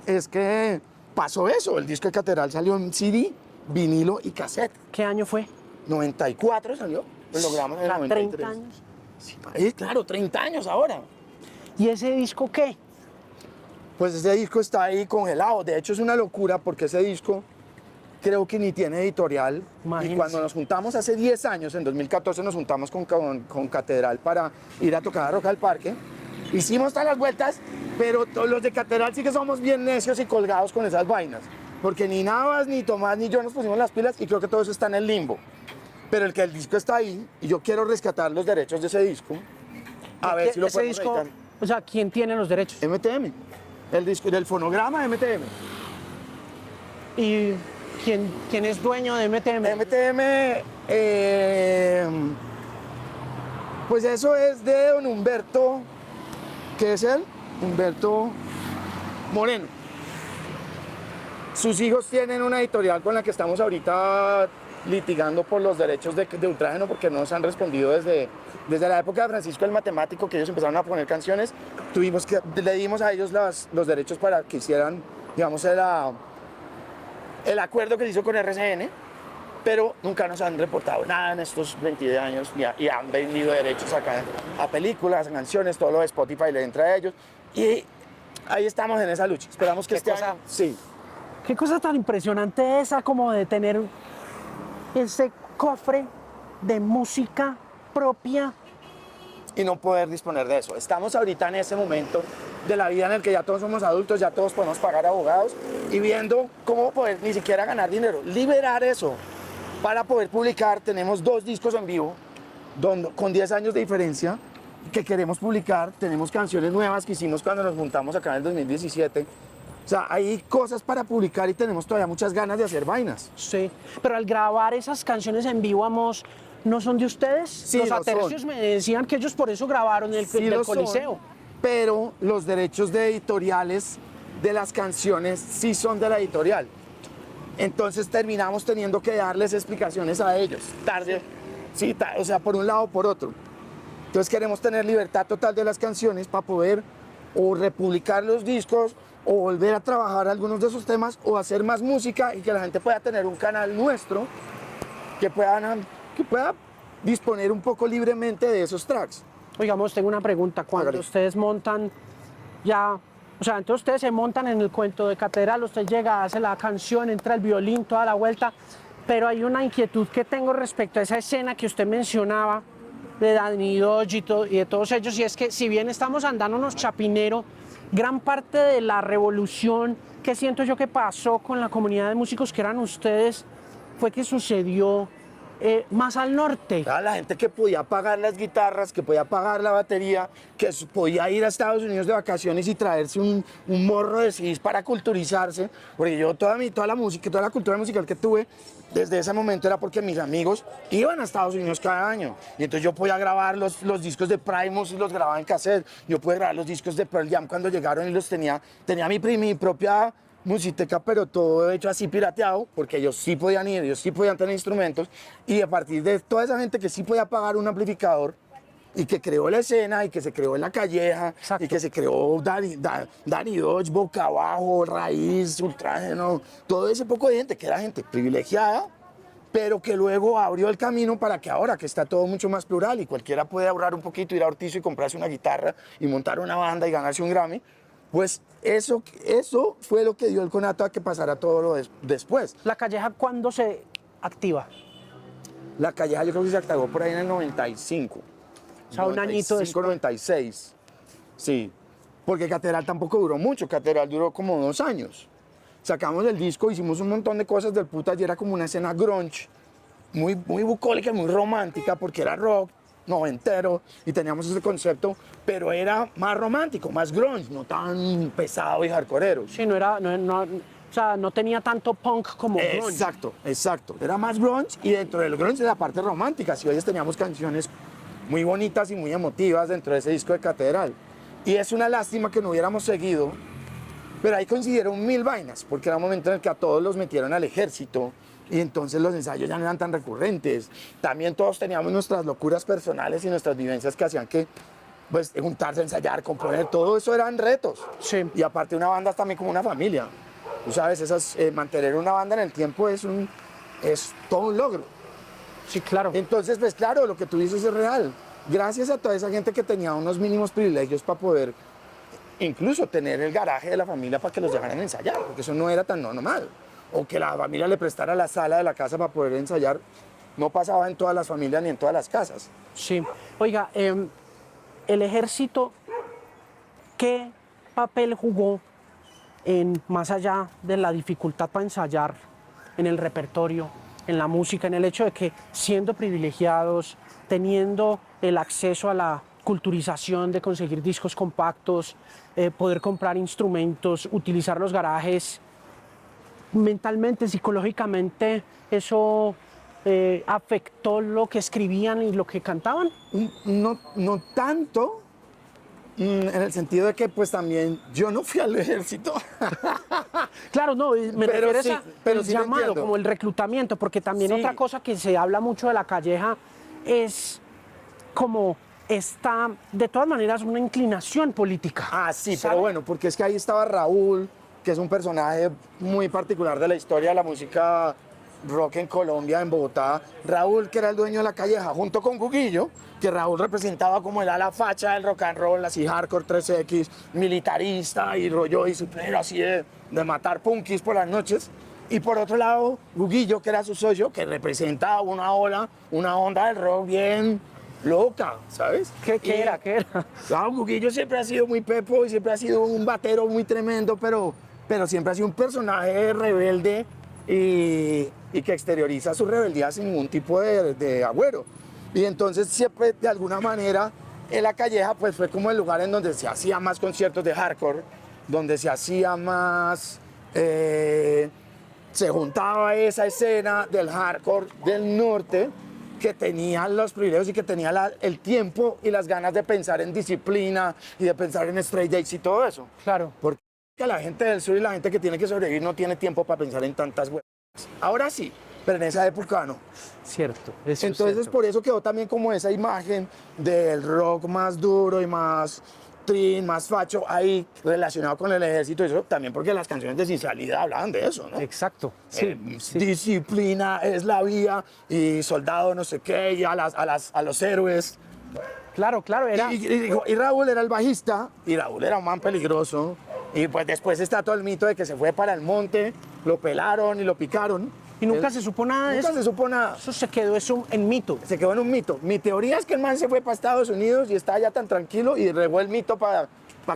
es que pasó eso. El disco de Catedral salió en CD, vinilo y cassette. ¿Qué año fue? 94 salió, lo logramos en el 93. 30 años. Sí, claro, 30 años ahora. ¿Y ese disco qué? Pues ese disco está ahí congelado. De hecho, es una locura porque ese disco creo que ni tiene editorial. Imagínese. Y cuando nos juntamos hace 10 años, en 2014, nos juntamos con Catedral para ir a tocar a Rock al Parque. Hicimos todas las vueltas, pero los de Catedral sí que somos bien necios y colgados con esas vainas. Porque ni Navas, ni Tomás, ni yo nos pusimos las pilas y creo que todo eso está en el limbo. Pero el disco está ahí y yo quiero rescatar los derechos de ese disco. A ver si lo ese podemos disco, editar. o sea, ¿quién tiene los derechos? MTM. El disco del fonograma MTM. ¿Y quién es dueño de MTM? MTM, pues eso es de don Humberto, ¿qué es él? Humberto Moreno. Sus hijos tienen una editorial con la que estamos ahorita litigando por los derechos de Ultrágeno porque no nos han respondido desde la época de Francisco el Matemático, que ellos empezaron a poner canciones. Le dimos a ellos los derechos para que hicieran, digamos, el acuerdo que se hizo con RCN, pero nunca nos han reportado nada en estos 22 años y han vendido derechos acá a películas, a canciones, todo lo de Spotify le entra a ellos y ahí estamos en esa lucha. Esperamos que este año... Sí. Qué cosa tan impresionante esa como de tener ese cofre de música propia. Y no poder disponer de eso. Estamos ahorita en ese momento de la vida en el que ya todos somos adultos, ya todos podemos pagar abogados y viendo cómo poder ni siquiera ganar dinero, liberar eso para poder publicar. Tenemos 2 discos en vivo con 10 años de diferencia que queremos publicar. Tenemos canciones nuevas que hicimos cuando nos juntamos acá en el 2017. O sea, hay cosas para publicar y tenemos todavía muchas ganas de hacer vainas. Sí, pero al grabar esas canciones en vivo, Amos, ¿no son de ustedes? Sí, los lo Atercios son. me decían que ellos por eso grabaron el Sí del lo son, Coliseo. pero los derechos de editoriales de las canciones sí son de la editorial. Entonces terminamos teniendo que darles explicaciones a ellos, tarde, sí, o sea, por un lado o por otro. Entonces queremos tener libertad total de las canciones para poder o republicar los discos o volver a trabajar algunos de esos temas o hacer más música y que la gente pueda tener un canal nuestro que pueda disponer un poco libremente de esos tracks. Oigamos, tengo una pregunta. Cuando Hágale. ustedes montan ya, o sea, entonces ustedes se montan en el cuento de Catedral, usted llega, hace la canción, entra el violín, toda la vuelta, pero hay una inquietud que tengo respecto a esa escena que usted mencionaba de Dani Dodge y de todos ellos, y es que si bien estamos andándonos chapinero, gran parte de la revolución que siento yo que pasó con la comunidad de músicos que eran ustedes fue que sucedió más al norte. La gente que podía pagar las guitarras, que podía pagar la batería, que podía ir a Estados Unidos de vacaciones y traerse un morro de CDs para culturizarse, porque yo toda la música, toda la cultura musical que tuve desde ese momento era porque mis amigos iban a Estados Unidos cada año, y entonces yo podía grabar los discos de Primus y los grababa en cassette, yo podía grabar los discos de Pearl Jam cuando llegaron y los tenía mi propia musiquita, pero todo hecho así pirateado, porque ellos sí podían ir, ellos sí podían tener instrumentos, y a partir de toda esa gente que sí podía pagar un amplificador, y que creó la escena, y que se creó en La Calleja, Exacto. y que se creó Dani Dodge, Boca Abajo, Raíz, Ultrágeno, todo ese poco de gente, que era gente privilegiada, pero que luego abrió el camino para que ahora que está todo mucho más plural, y cualquiera puede ahorrar un poquito, ir a Ortizo y comprarse una guitarra, y montar una banda y ganarse un Grammy, pues eso fue lo que dio el conato a que pasara todo lo después. ¿La Calleja cuándo se activa? La Calleja yo creo que se activó por ahí en el 95. O sea, un añito después. 96. Sí, porque Catedral tampoco duró mucho, Catedral duró como 2 años. Sacamos el disco, hicimos un montón de cosas del putas y era como una escena grunge, muy bucólica, muy romántica, porque era rock noventero y teníamos ese concepto, pero era más romántico, más grunge, no tan pesado y hardcoreero. Sí, o sea, no tenía tanto punk como grunge. Exacto. Era más grunge y dentro del grunge la parte romántica. Si hoy teníamos canciones muy bonitas y muy emotivas dentro de ese disco de Catedral. Y es una lástima que no hubiéramos seguido, pero ahí coincidieron 1000 vainas, porque era un momento en el que a todos los metieron al ejército y entonces los ensayos ya no eran tan recurrentes. También todos teníamos nuestras locuras personales y nuestras vivencias que hacían que pues, juntarse, ensayar, componer, todo eso eran retos. Sí. Y aparte una banda es también como una familia. Tú sabes, mantener una banda en el tiempo es todo un logro. Sí, claro. Entonces, pues claro, lo que tú dices es real. Gracias a toda esa gente que tenía unos mínimos privilegios para poder incluso tener el garaje de la familia para que los dejaran ensayar, porque eso no era tan normal. O que la familia le prestara la sala de la casa para poder ensayar. No pasaba en todas las familias ni en todas las casas. Sí. Oiga, el ejército, ¿qué papel jugó más allá de la dificultad para ensayar en el repertorio, en la música, en el hecho de que siendo privilegiados, teniendo el acceso a la culturización de conseguir discos compactos, poder comprar instrumentos, utilizar los garajes, mentalmente, psicológicamente, eso afectó lo que escribían y lo que cantaban? No tanto, en el sentido de que pues también yo no fui al ejército. Claro, no, me Pero refiero sí, a pero el sí lo llamado, entiendo. como el reclutamiento, porque también Sí. otra cosa que se habla mucho de La Calleja es como está, de todas maneras, una inclinación política. Ah, sí, ¿sabe? pero bueno, porque es que ahí estaba Raúl, que es un personaje muy particular de la historia de la música rock en Colombia, en Bogotá. Raúl, que era el dueño de La Calleja, junto con Guguillo, que Raúl representaba como el ala facha del rock and roll, así hardcore 3X, militarista y rollo y super así de matar punkis por las noches. Y por otro lado, Guguillo, que era su socio, que representaba una ola, una onda del rock bien loca, ¿sabes? ¿Qué Y- era? ¿Qué era? Claro, Guguillo siempre ha sido muy pepo y siempre ha sido un batero muy tremendo, pero siempre ha sido un personaje rebelde y que exterioriza su rebeldía sin ningún tipo de agüero. Y entonces siempre, de alguna manera, en La Calleja pues fue como el lugar en donde se hacían más conciertos de hardcore, donde se hacía más... se juntaba esa escena del hardcore del norte que tenía los privilegios y que tenía el tiempo y las ganas de pensar en disciplina y de pensar en straight dates y todo eso. Claro. Porque la gente del sur y la gente que tiene que sobrevivir no tiene tiempo para pensar en tantas huevas. Ahora sí, pero en esa época no. Cierto. Eso es Entonces cierto. por eso quedó también como esa imagen del rock más duro y más trin, más facho, ahí relacionado con el ejército y eso, también porque las canciones de Sin Salida hablaban de eso, ¿no? Exacto. Sí, sí. Disciplina es la vía y soldado no sé qué y a los héroes. Claro, claro, era. Y Raúl era el bajista y Raúl era un man peligroso. Y pues después está todo el mito de que se fue para el monte, lo pelaron y lo picaron. Y nunca se supo nada de Nunca eso. se supo nada. Eso se quedó eso en mito. Se quedó en un mito. Mi teoría es que el man se fue para Estados Unidos y está allá tan tranquilo y regó el mito para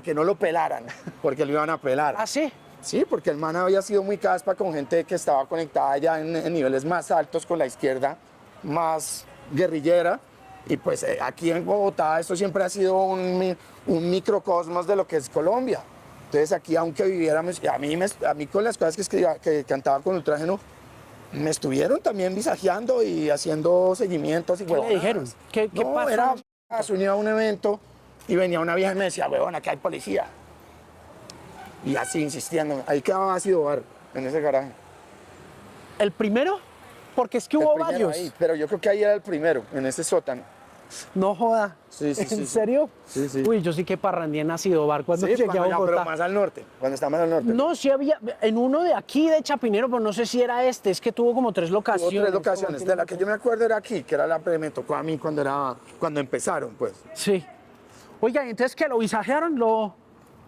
que no lo pelaran, porque lo iban a pelar. ¿Ah, sí? Sí, porque el man había sido muy caspa con gente que estaba conectada ya en niveles más altos con la izquierda, más guerrillera. Y pues aquí en Bogotá esto siempre ha sido un microcosmos de lo que es Colombia. Entonces aquí, aunque viviéramos, a mí con las cosas que escribía, que cantaba con Ultrágeno, me estuvieron también visajeando y haciendo seguimientos y ¿Qué le huevonadas. dijeron? ¿Qué No, pasó? era, se unía a un evento y venía una vieja y me decía, huevón, aquí hay policía. Y así insistiendo. Ahí quedaba ácido bar, en ese garaje. ¿El primero? Porque es que El hubo primero varios. ahí, pero yo creo que ahí era el primero, en ese sótano. No joda. Sí, sí, ¿En sí, sí. serio? Sí, sí. Uy, yo sí que parrandía en Ácido Bar cuando Sí, llegué a cuando ya, Bogotá. pero más al norte, cuando está más al norte. No, sí había, en uno de aquí de Chapinero, pero no sé si era este, es que tuvo como tres Hubo locaciones. tres locaciones. De la que yo me acuerdo era aquí, que era la que me tocó a mí cuando empezaron, pues. Sí. Oiga, ¿y entonces que lo visajearon?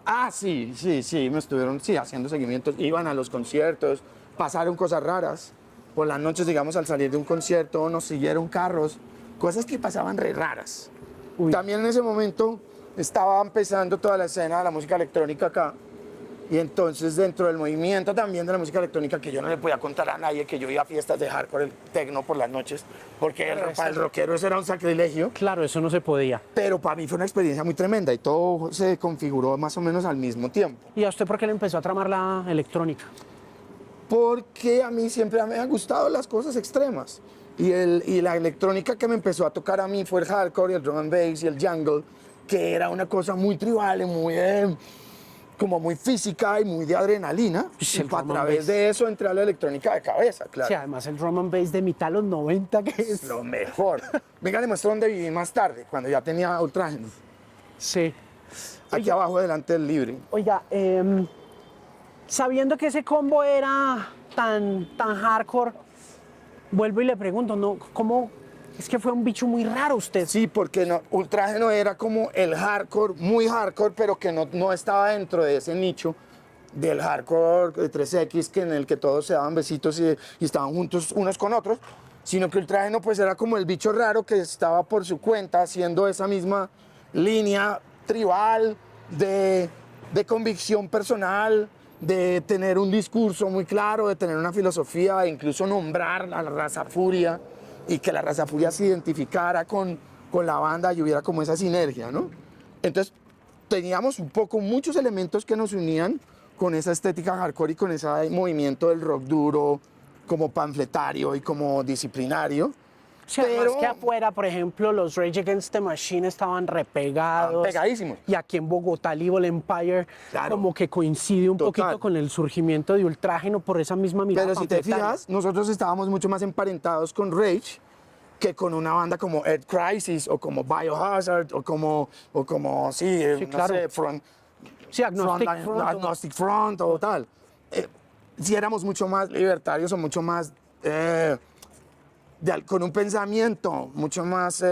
Ah, sí, sí, sí, me estuvieron haciendo seguimientos, iban a los conciertos, pasaron cosas raras. Por las noches, digamos, al salir de un concierto, nos siguieron carros, cosas que pasaban re raras. Uy. También en ese momento estaba empezando toda la escena de la música electrónica acá. Y entonces dentro del movimiento también de la música electrónica, que yo no le podía contar a nadie que yo iba a fiestas de hardcore, el techno por las noches, porque para el rockero eso era un sacrilegio. Claro, eso no se podía. Pero para mí fue una experiencia muy tremenda y todo se configuró más o menos al mismo tiempo. ¿Y a usted por qué le empezó a tramar la electrónica? Porque a mí siempre me han gustado las cosas extremas. Y la electrónica que me empezó a tocar a mí fue el hardcore, y el drum and bass y el jungle, que era una cosa muy tribal y muy, como muy física y muy de adrenalina. Pues Y el a drum and través bass. de eso entré a la electrónica de cabeza, claro. Sí, además el drum and bass de mitad de los 90, que es... Lo mejor. Venga, le muestro dónde viví más tarde, cuando ya tenía Ultrágeno. Sí. Aquí abajo, delante del Libre. Oiga, sabiendo que ese combo era tan hardcore, vuelvo y le pregunto, ¿no? ¿Cómo? Es que fue un bicho muy raro usted. Sí, porque no, Ultrágeno era como el hardcore, muy hardcore, pero que no estaba dentro de ese nicho del hardcore de 3X, que en el que todos se daban besitos y estaban juntos unos con otros, sino que Ultrágeno pues era como el bicho raro que estaba por su cuenta haciendo esa misma línea tribal de convicción personal, de tener un discurso muy claro, de tener una filosofía, de incluso nombrar a la raza furia y que la raza furia se identificara con la banda y hubiera como esa sinergia, ¿no? Entonces teníamos un poco muchos elementos que nos unían con esa estética hardcore y con ese movimiento del rock duro como panfletario y como disciplinario. O sea, Pero más que afuera, por ejemplo, los Rage Against the Machine estaban repegados. pegadísimos. Y aquí en Bogotá, Evil Empire, Claro. como que coincide un Total. poquito con el surgimiento de Ultrágeno por esa misma mirada Pero si te panfletaria. fijas, nosotros estábamos mucho más emparentados con Rage que con una banda como Earth Crisis o como Biohazard o como sí, Sí, no claro. sé, Sí, Agnostic Frontline- Front, Agnostic Front o tal. Si éramos mucho más libertarios o mucho más con un pensamiento mucho más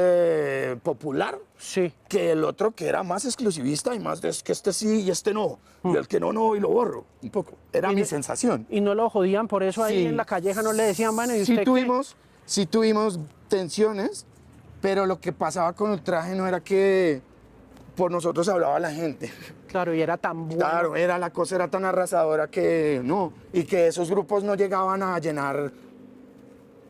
popular sí. que el otro que era más exclusivista y más de es que este sí y este no. Y el que no y lo borro. Un poco. Era mi sensación. Y no lo jodían por eso ahí Sí. en la calleja, no le decían, bueno, ¿y usted Sí qué? tuvimos tensiones, pero lo que pasaba con Ultrágeno era que por nosotros hablaba la gente. Claro, y era tan bueno. Claro, la cosa era tan arrasadora que no, y que esos grupos no llegaban a llenar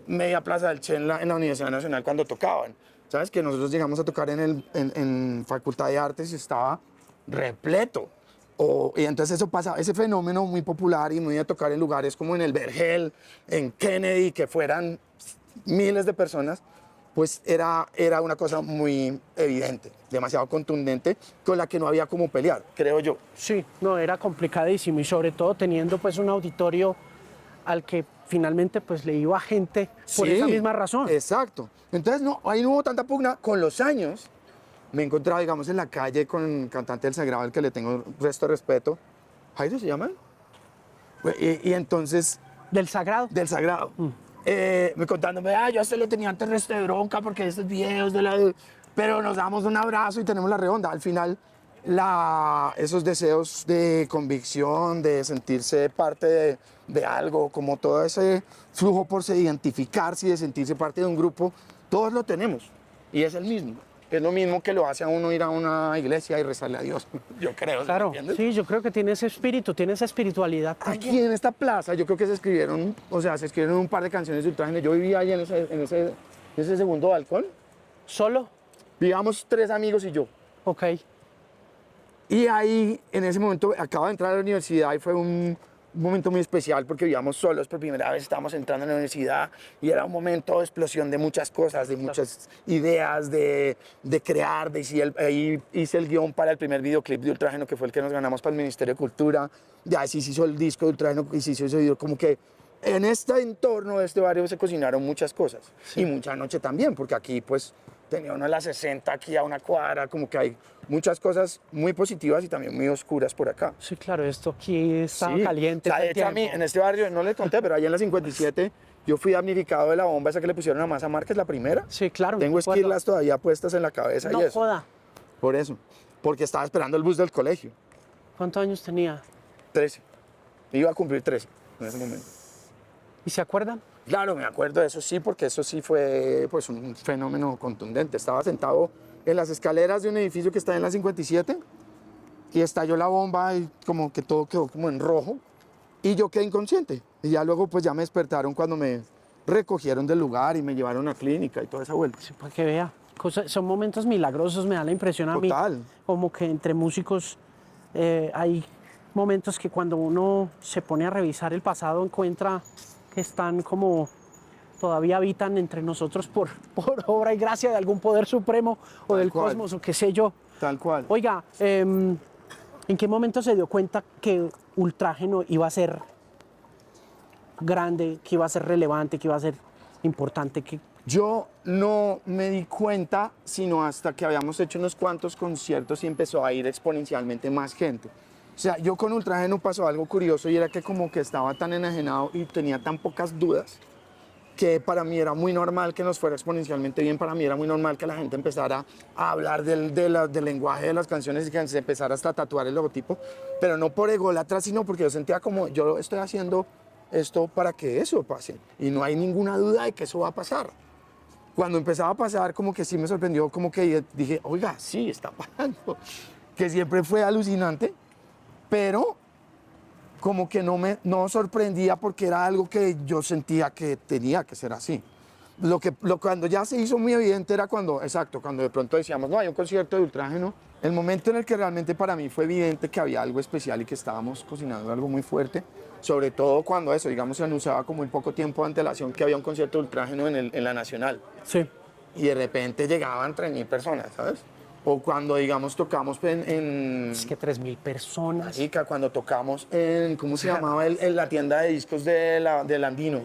media plaza del Che en la Universidad Nacional cuando tocaban. ¿Sabes? Que nosotros llegamos a tocar en Facultad de Artes y estaba repleto. Y entonces eso pasaba, ese fenómeno muy popular y muy de tocar en lugares como en el Vergel, en Kennedy, que fueran miles de personas, pues era una cosa muy evidente, demasiado contundente, con la que no había cómo pelear, creo yo. Sí, no, era complicadísimo y sobre todo teniendo pues un auditorio al que finalmente pues le iba gente por Sí, esa misma razón. Exacto. Entonces, no, ahí no hubo tanta pugna. Con los años, me he encontrado, digamos, en la calle con un cantante del Sagrado, al que le tengo resto de respeto. ¿Jairo se llama? Y entonces, Del Sagrado. del Sagrado, me contándome, yo a este le tenía antes resto de bronca porque estos videos pero nos damos un abrazo y tenemos la redonda. Al final, esos deseos de convicción, de sentirse parte de algo, como todo ese flujo por identificarse y de sentirse parte de un grupo, todos lo tenemos y es el mismo. Es lo mismo que lo hace a uno ir a una iglesia y rezarle a Dios, yo creo. Claro, ¿entiendes? sí, yo creo que tiene ese espíritu, tiene esa espiritualidad también. Aquí en esta plaza, yo creo que se escribieron un par de canciones de Ultrágeno. Yo vivía ahí en ese segundo balcón. ¿Solo? Vivíamos 3 amigos y yo. Ok. Y ahí, en ese momento, acabo de entrar a la universidad y fue un momento muy especial porque vivíamos solos por primera vez, estábamos entrando a la universidad y era un momento de explosión de muchas cosas, de muchas ideas, de crear, ahí hice el guión para el primer videoclip de Ultrágeno, que fue el que nos ganamos para el Ministerio de Cultura, ya sí se hizo el disco de Ultrágeno y se hizo ese video, como que en este entorno de este barrio se cocinaron muchas cosas y mucha noche también, porque aquí pues tenía uno de las 60 aquí a una cuadra, como que hay muchas cosas muy positivas y también muy oscuras por acá. Sí, claro, esto aquí estaba Sí. caliente. O sea, todo de el hecho, a mí, tiempo. en este barrio, no le conté, pero allá en la 57, yo fui damnificado de la bomba esa que le pusieron a Masa Márquez, la primera. Sí, claro. Tengo me acuerdo. esquirlas todavía puestas en la cabeza No y eso. joda. Por eso. Porque estaba esperando el bus del colegio. ¿Cuántos años tenía? 13. Iba a cumplir 13 en ese momento. ¿Y se acuerdan? Claro, me acuerdo de eso sí, porque eso sí fue pues, un fenómeno contundente. Estaba sentado en las escaleras de un edificio que está en la 57 y estalló la bomba y como que todo quedó como en rojo y yo quedé inconsciente. Y ya luego pues ya me despertaron cuando me recogieron del lugar y me llevaron a clínica y toda esa vuelta. Sí, para que vea. Son momentos milagrosos, me da la impresión a mí. Total. Como que entre músicos hay momentos que cuando uno se pone a revisar el pasado encuentra que están como todavía habitan entre nosotros por obra y gracia de algún poder supremo o del cual. cosmos o qué sé yo. Tal cual. Oiga, ¿en qué momento se dio cuenta que Ultrágeno iba a ser grande, que iba a ser relevante, que iba a ser importante? Yo no me di cuenta sino hasta que habíamos hecho unos cuantos conciertos y empezó a ir exponencialmente más gente. O sea, yo con Ultrágeno pasó algo curioso y era que como que estaba tan enajenado y tenía tan pocas dudas que para mí era muy normal que nos fuera exponencialmente bien, para mí era muy normal que la gente empezara a hablar del lenguaje de las canciones y que se empezara hasta a tatuar el logotipo, pero no por ególatra, sino porque yo sentía como yo estoy haciendo esto para que eso pase y no hay ninguna duda de que eso va a pasar. Cuando empezaba a pasar, como que sí me sorprendió, como que dije, oiga, sí, está pasando, que siempre fue alucinante, pero como que no sorprendía porque era algo que yo sentía que tenía que ser así. Cuando ya se hizo muy evidente era cuando, exacto, cuando de pronto decíamos, no, hay un concierto de Ultrágeno. El momento en el que realmente para mí fue evidente que había algo especial y que estábamos cocinando algo muy fuerte, sobre todo cuando eso, digamos, se anunciaba con muy poco tiempo de antelación que había un concierto de Ultrágeno en la Nacional. Sí. Y de repente llegaban 3.000 personas, ¿sabes? O cuando, digamos, tocamos Es que 3.000 personas. Marica, cuando tocamos en, ¿cómo se llamaba? La tienda de discos del Andino.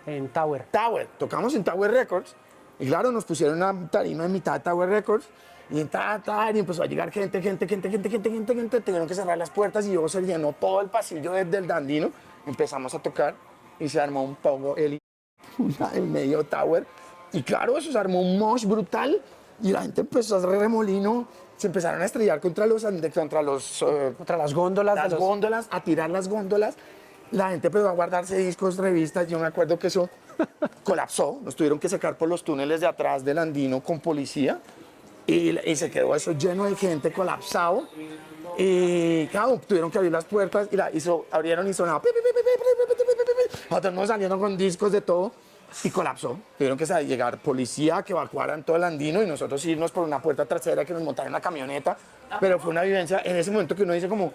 En Tower. Tower. Tocamos en Tower Records. Y claro, nos pusieron una tarima en mitad de Tower Records. Y y empezó a llegar gente. Tuvieron que cerrar las puertas y luego se llenó todo el pasillo del Andino. Empezamos a tocar y se armó un poco en medio Tower. Y claro, eso se armó un mosh brutal. Y la gente empezó a hacer remolino, se empezaron a estrellar contra las góndolas. Góndolas, a tirar las góndolas. La gente empezó a guardarse discos, revistas. Yo me acuerdo que eso colapsó. Nos tuvieron que sacar por los túneles de atrás del Andino con policía. Y se quedó eso lleno de gente, colapsado. Y claro, tuvieron que abrir las puertas y abrieron y sonaba. Nosotros nos salieron con discos de todo. Y colapsó. Tuvieron que llegar policía, que evacuaran todo el Andino y nosotros irnos por una puerta trasera que nos montaran en la camioneta. Pero fue una vivencia en ese momento que uno dice como,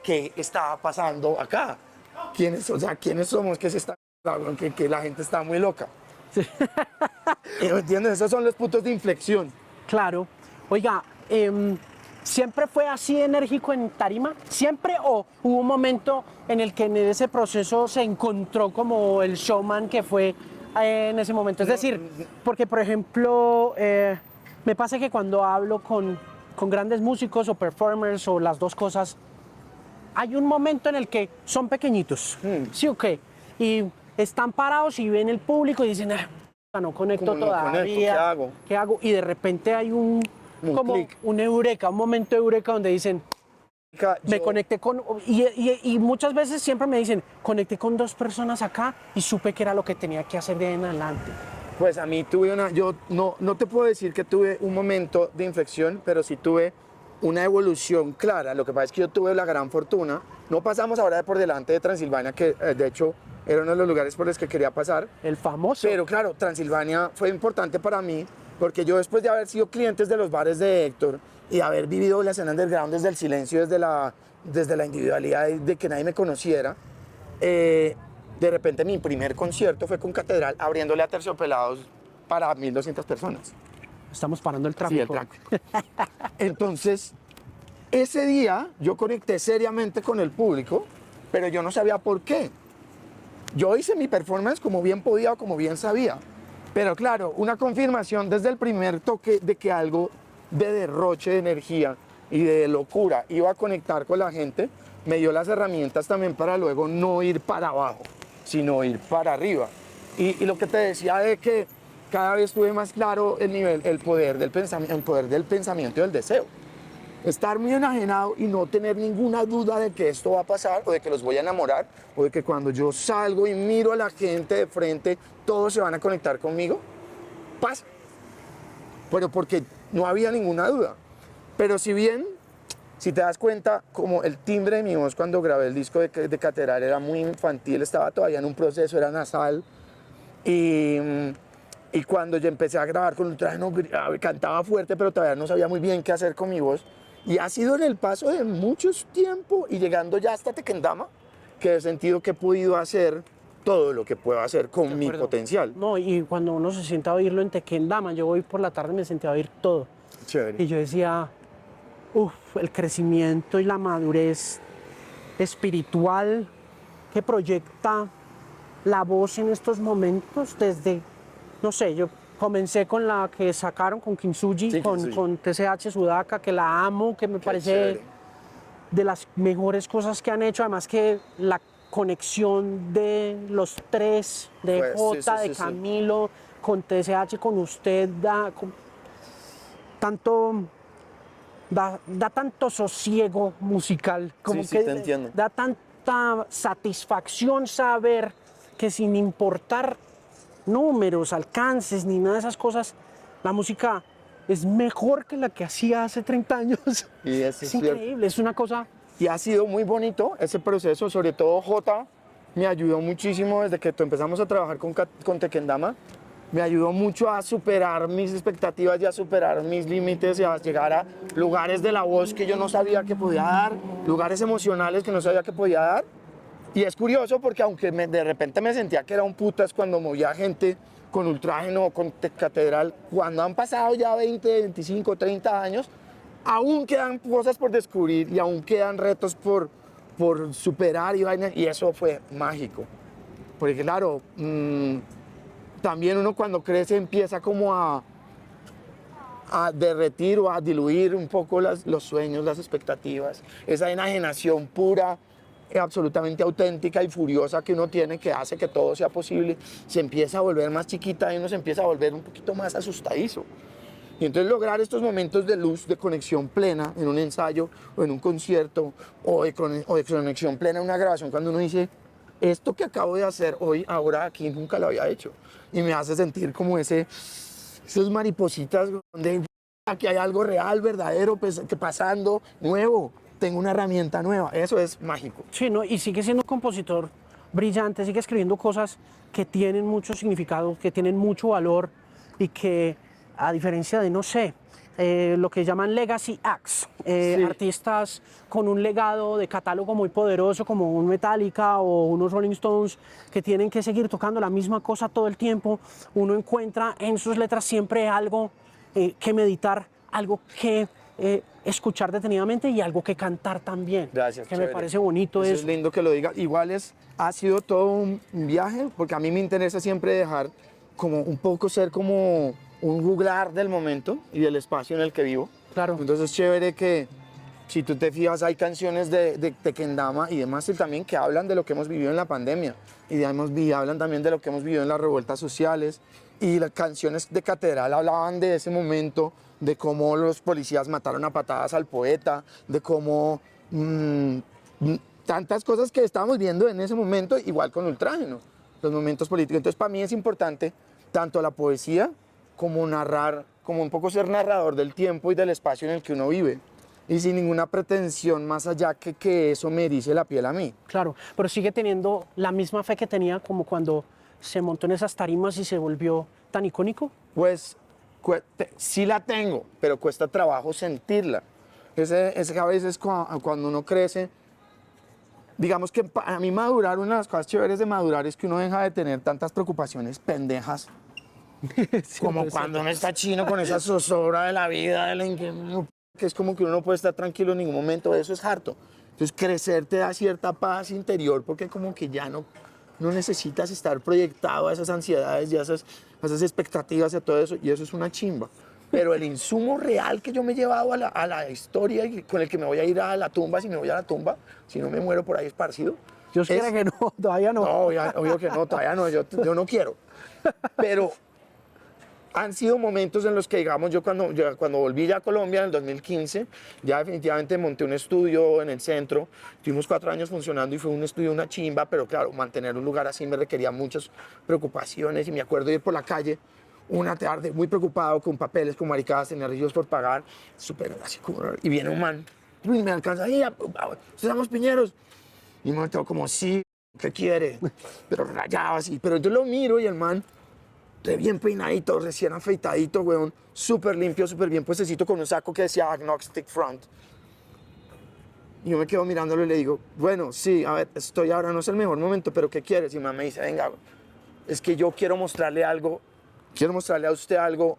¿qué está pasando acá? ¿Quiénes somos? ¿Qué se está pasando? Que la gente está muy loca. Sí. ¿Me entiendes? Esos son los puntos de inflexión. Claro. Oiga, ¿siempre fue así enérgico en tarima? ¿Siempre o hubo un momento en el que en ese proceso se encontró como el showman que fue en ese momento? Es decir, porque por ejemplo, me pasa que cuando hablo con grandes músicos o performers o las dos cosas, hay un momento en el que son pequeñitos, ¿sí o qué? Y están parados y ven el público y dicen, no conecto todavía, ¿qué hago? Y de repente hay un eureka, un momento eureka donde dicen, me conecté con... Y muchas veces siempre me dicen, conecté con 2 personas acá y supe que era lo que tenía que hacer de en adelante. Pues a mí yo no te puedo decir que tuve un momento de inflexión, pero sí tuve una evolución clara. Lo que pasa es que yo tuve la gran fortuna, no pasamos ahora por delante de Transilvania, que de hecho era uno de los lugares por los que quería pasar. El famoso. Pero claro, Transilvania fue importante para mí, porque yo después de haber sido clientes de los bares de Héctor, y haber vivido la escena underground desde el silencio, desde la individualidad de que nadie me conociera, de repente mi primer concierto fue con Catedral abriéndole a Terciopelados para 1.200 personas. Estamos parando el tráfico. Sí, el tráfico. Entonces, ese día yo conecté seriamente con el público, pero yo no sabía por qué. Yo hice mi performance como bien podía o como bien sabía. Pero claro, una confirmación desde el primer toque de que algo de derroche de energía y de locura iba a conectar con la gente, me dio las herramientas también para luego no ir para abajo, sino ir para arriba. Y lo que te decía de que cada vez tuve más claro el poder del pensamiento y del deseo. Estar muy enajenado y no tener ninguna duda de que esto va a pasar o de que los voy a enamorar o de que cuando yo salgo y miro a la gente de frente, todos se van a conectar conmigo, pasa. Pero porque no había ninguna duda. Pero si te das cuenta, como el timbre de mi voz cuando grabé el disco de Catedral era muy infantil, estaba todavía en un proceso, era nasal. Y cuando yo empecé a grabar con Ultrágeno, cantaba fuerte, pero todavía no sabía muy bien qué hacer con mi voz. Y ha sido en el paso de mucho tiempo y llegando ya hasta Tequendama, que he sentido que he podido hacer todo lo que puedo hacer con mi potencial. No, y cuando uno se sienta a oírlo en Tequendama, yo hoy por la tarde me senté a oír todo. Chévere. Y yo decía, el crecimiento y la madurez espiritual que proyecta la voz en estos momentos desde, no sé, yo comencé con la que sacaron con Kintsugi, sí, con TCH Sudaka, que la amo, que me parece chévere. de las mejores cosas que han hecho, además que la conexión de los tres, de Pues, Jota, de Camilo, con TSH, con usted, da tanto sosiego musical, como Sí, que te entiendo. da tanta satisfacción saber que sin importar números, alcances, ni nada de esas cosas, la música es mejor que la que hacía hace 30 años. Y eso Es es cierto. increíble, es una cosa... Y ha sido muy bonito ese proceso, sobre todo Jota me ayudó muchísimo desde que empezamos a trabajar con Tequendama. Me ayudó mucho a superar mis expectativas y a superar mis límites y a llegar a lugares de la voz que yo no sabía que podía dar, lugares emocionales que no sabía que podía dar. Y es curioso porque aunque de repente me sentía que era un putas cuando movía gente con Ultrágeno o con Catedral, cuando han pasado ya 20, 25, 30 años, aún quedan cosas por descubrir y aún quedan retos por superar y eso fue mágico. Porque claro, también uno cuando crece empieza como a derretir o a diluir un poco los sueños, las expectativas, esa enajenación pura, absolutamente auténtica y furiosa que uno tiene, que hace que todo sea posible, se empieza a volver más chiquita y uno se empieza a volver un poquito más asustadizo. Y entonces lograr estos momentos de luz, de conexión plena en un ensayo o en un concierto o de conexión plena en una grabación, cuando uno dice, esto que acabo de hacer hoy, ahora aquí nunca lo había hecho. Y me hace sentir como esas maripositas donde aquí hay algo real, verdadero, pues, que pasando, nuevo. Tengo una herramienta nueva, eso es mágico. Sí, ¿no? Y sigue siendo un compositor brillante, sigue escribiendo cosas que tienen mucho significado, que tienen mucho valor y que, a diferencia de, no sé, lo que llaman legacy acts, Sí. artistas con un legado de catálogo muy poderoso como un Metallica o unos Rolling Stones que tienen que seguir tocando la misma cosa todo el tiempo, uno encuentra en sus letras siempre algo que meditar, algo que escuchar detenidamente y algo que cantar también. Gracias, que chévere. me parece bonito Eso eso. es lindo que lo diga. Igual ha sido todo un viaje, porque a mí me interesa siempre dejar como un poco ser como un juglar del momento y del espacio en el que vivo. Claro. Entonces es chévere que, si tú te fijas, hay canciones de Tequendama y demás y también que hablan de lo que hemos vivido en la pandemia y hablan también de lo que hemos vivido en las revueltas sociales, y las canciones de Catedral hablaban de ese momento, de cómo los policías mataron a patadas al poeta, de cómo tantas cosas que estábamos viendo en ese momento, igual con Ultrágeno, los momentos políticos. Entonces para mí es importante tanto la poesía como narrar, como un poco ser narrador del tiempo y del espacio en el que uno vive, y sin ninguna pretensión más allá que eso me erice la piel a mí. Claro, pero sigue teniendo la misma fe que tenía como cuando se montó en esas tarimas y se volvió tan icónico. Pues sí la tengo, pero cuesta trabajo sentirla. Es a veces cuando uno crece, digamos que para mí madurar, una de las cosas chéveres de madurar es que uno deja de tener tantas preocupaciones pendejas, como cuando uno está chino con esa zozobra de la vida, que es como que uno no puede estar tranquilo en ningún momento, eso es harto. Entonces crecer te da cierta paz interior, porque como que ya no necesitas estar proyectado a esas ansiedades y a esas expectativas y a todo eso, y eso es una chimba. Pero el insumo real que yo me he llevado a la historia y con el que me voy a ir a la tumba, si me voy a la tumba, si no me muero por ahí esparcido. Dios quiera que no, todavía no. No, obvio que no, todavía no, yo no quiero. Pero han sido momentos en los que, digamos, yo cuando volví ya a Colombia en el 2015, ya definitivamente monté un estudio en el centro. Estuvimos 4 años funcionando y fue un estudio una chimba, pero claro, mantener un lugar así me requería muchas preocupaciones, y me acuerdo de ir por la calle una tarde muy preocupado con papeles, con maricadas, tenía ríos por pagar, súper así como, y viene un man, y me alcanza, estamos piñeros. Y me quedo como, sí, ¿qué quiere? Pero rayado así, pero yo lo miro y el man, bien peinadito, recién afeitadito, weón, súper limpio, súper bien puestecito, con un saco que decía Agnostic Front. Y yo me quedo mirándolo y le digo, bueno, sí, a ver, estoy ahora, no es el mejor momento, pero ¿qué quieres? Y mamá me dice, venga, es que yo quiero mostrarle a usted algo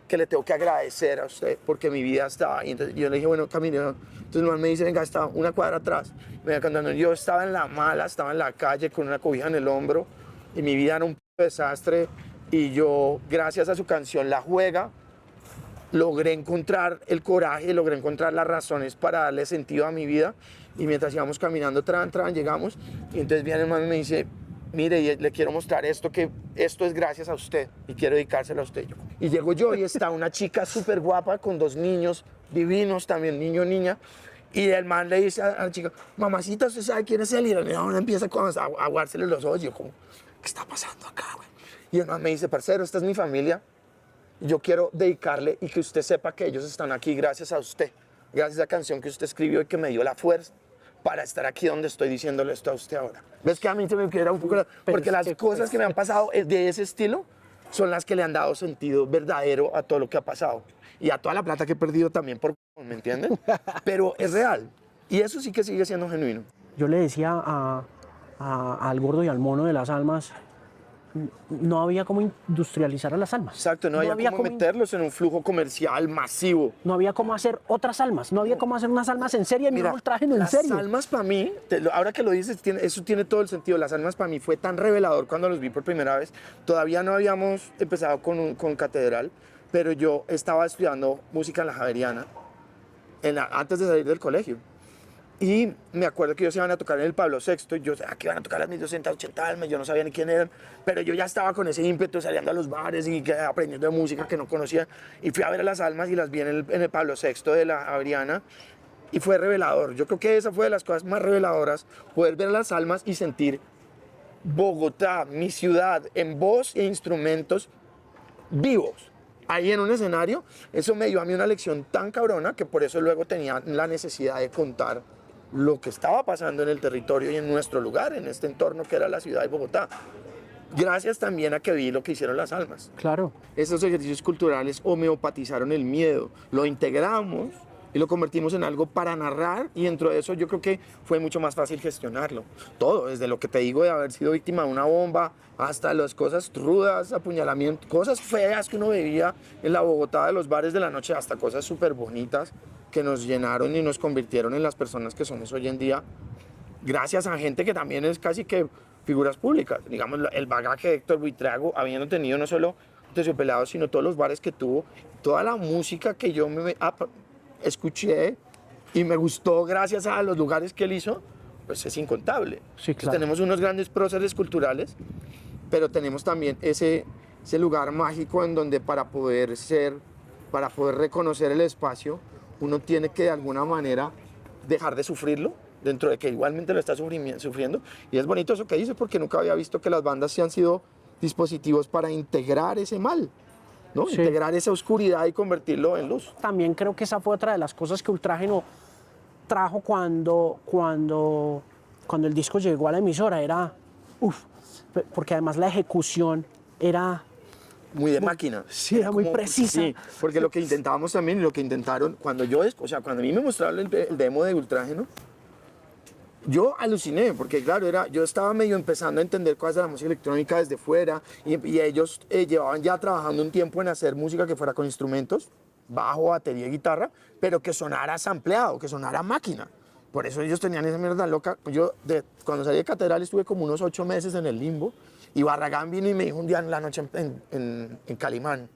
que le tengo que agradecer a usted, porque mi vida está ahí. Entonces yo le dije, bueno, camine. Entonces mamá me dice, venga, está una cuadra atrás. Cuando yo estaba en la mala, estaba en la calle con una cobija en el hombro, y mi vida era un desastre, y yo, gracias a su canción La Juega, logré encontrar el coraje, logré encontrar las razones para darle sentido a mi vida. Y mientras íbamos caminando, llegamos. Y entonces viene el man y me dice, mire, le quiero mostrar esto, que esto es gracias a usted y quiero dedicárselo a usted. Y llego yo y está una chica súper guapa con 2 niños divinos, también niño, niña. Y el man le dice a la chica, mamacita, ¿usted sabe quién es él? Y la niña empieza a aguársele los ojos. Y yo como, ¿qué está pasando acá, güey? Y el man me dice, parcero, esta es mi familia. Yo quiero dedicarle y que usted sepa que ellos están aquí gracias a usted. Gracias a esa canción que usted escribió y que me dio la fuerza para estar aquí donde estoy diciéndole esto a usted ahora. ¿Ves que a mí se me queda un poco? Porque las cosas que me han pasado de ese estilo son las que le han dado sentido verdadero a todo lo que ha pasado. Y a toda la plata que he perdido también, ¿me entienden? Pero es real. Y eso sí que sigue siendo genuino. Yo le decía al gordo y al mono de las almas, no había cómo industrializar a las almas. Exacto, no había cómo meterlos en un flujo comercial masivo. No había cómo hacer otras almas, no había cómo hacer unas almas en serie, ni un ultrágeno en serie. Las almas para mí, ahora que lo dices, eso tiene todo el sentido. Las almas para mí fue tan revelador cuando los vi por primera vez. Todavía no habíamos empezado con Catedral, pero yo estaba estudiando música en la Javeriana antes de salir del colegio. Y me acuerdo que ellos iban a tocar en el Pablo VI, y yo sabía que iban a tocar las 1280 almas, yo no sabía ni quién eran, pero yo ya estaba con ese ímpetu saliendo a los bares y aprendiendo de música que no conocía, y fui a ver a las almas y las vi en el Pablo VI de la Javeriana, y fue revelador. Yo creo que esa fue de las cosas más reveladoras, poder ver a las almas y sentir Bogotá, mi ciudad, en voz e instrumentos vivos. Ahí en un escenario, eso me dio a mí una lección tan cabrona que por eso luego tenía la necesidad de contar lo que estaba pasando en el territorio y en nuestro lugar, en este entorno que era la ciudad de Bogotá. Gracias también a que vi lo que hicieron las almas. Claro. Estos ejercicios culturales homeopatizaron el miedo, lo integramos y lo convertimos en algo para narrar, y dentro de eso yo creo que fue mucho más fácil gestionarlo. Todo, desde lo que te digo de haber sido víctima de una bomba, hasta las cosas rudas, apuñalamiento, cosas feas que uno veía en la Bogotá de los bares de la noche, hasta cosas súper bonitas que nos llenaron y nos convirtieron en las personas que somos hoy en día, gracias a gente que también es casi que figuras públicas. Digamos, el bagaje de Héctor Buitrago, habiendo tenido no solo Terciopelados, sino todos los bares que tuvo, toda la música que yo escuché y me gustó gracias a los lugares que él hizo, pues es incontable. Sí, claro. Entonces, tenemos unos grandes próceres culturales, pero tenemos también ese lugar mágico en donde para poder reconocer el espacio, uno tiene que de alguna manera dejar de sufrirlo, dentro de que igualmente lo está sufriendo. Y es bonito eso que dice, porque nunca había visto que las bandas sí han sido dispositivos para integrar ese mal, ¿no? Sí. Integrar esa oscuridad y convertirlo en luz. También creo que esa fue otra de las cosas que Ultrágeno trajo cuando el disco llegó a la emisora. Era, porque además la ejecución era... Muy de máquina. Sí, era muy precisa. Sí, porque lo que intentábamos también y lo que intentaron, cuando a mí me mostraron el demo de Ultrágeno, yo aluciné, porque claro, yo estaba medio empezando a entender cosas de la música electrónica desde fuera, y ellos llevaban ya trabajando un tiempo en hacer música que fuera con instrumentos, bajo, batería y guitarra, pero que sonara sampleado, que sonara máquina. Por eso ellos tenían esa mierda loca. Yo, cuando salí de Catedral, estuve como unos 8 meses en el limbo, y Barragán vino y me dijo un día en la noche en Calimán,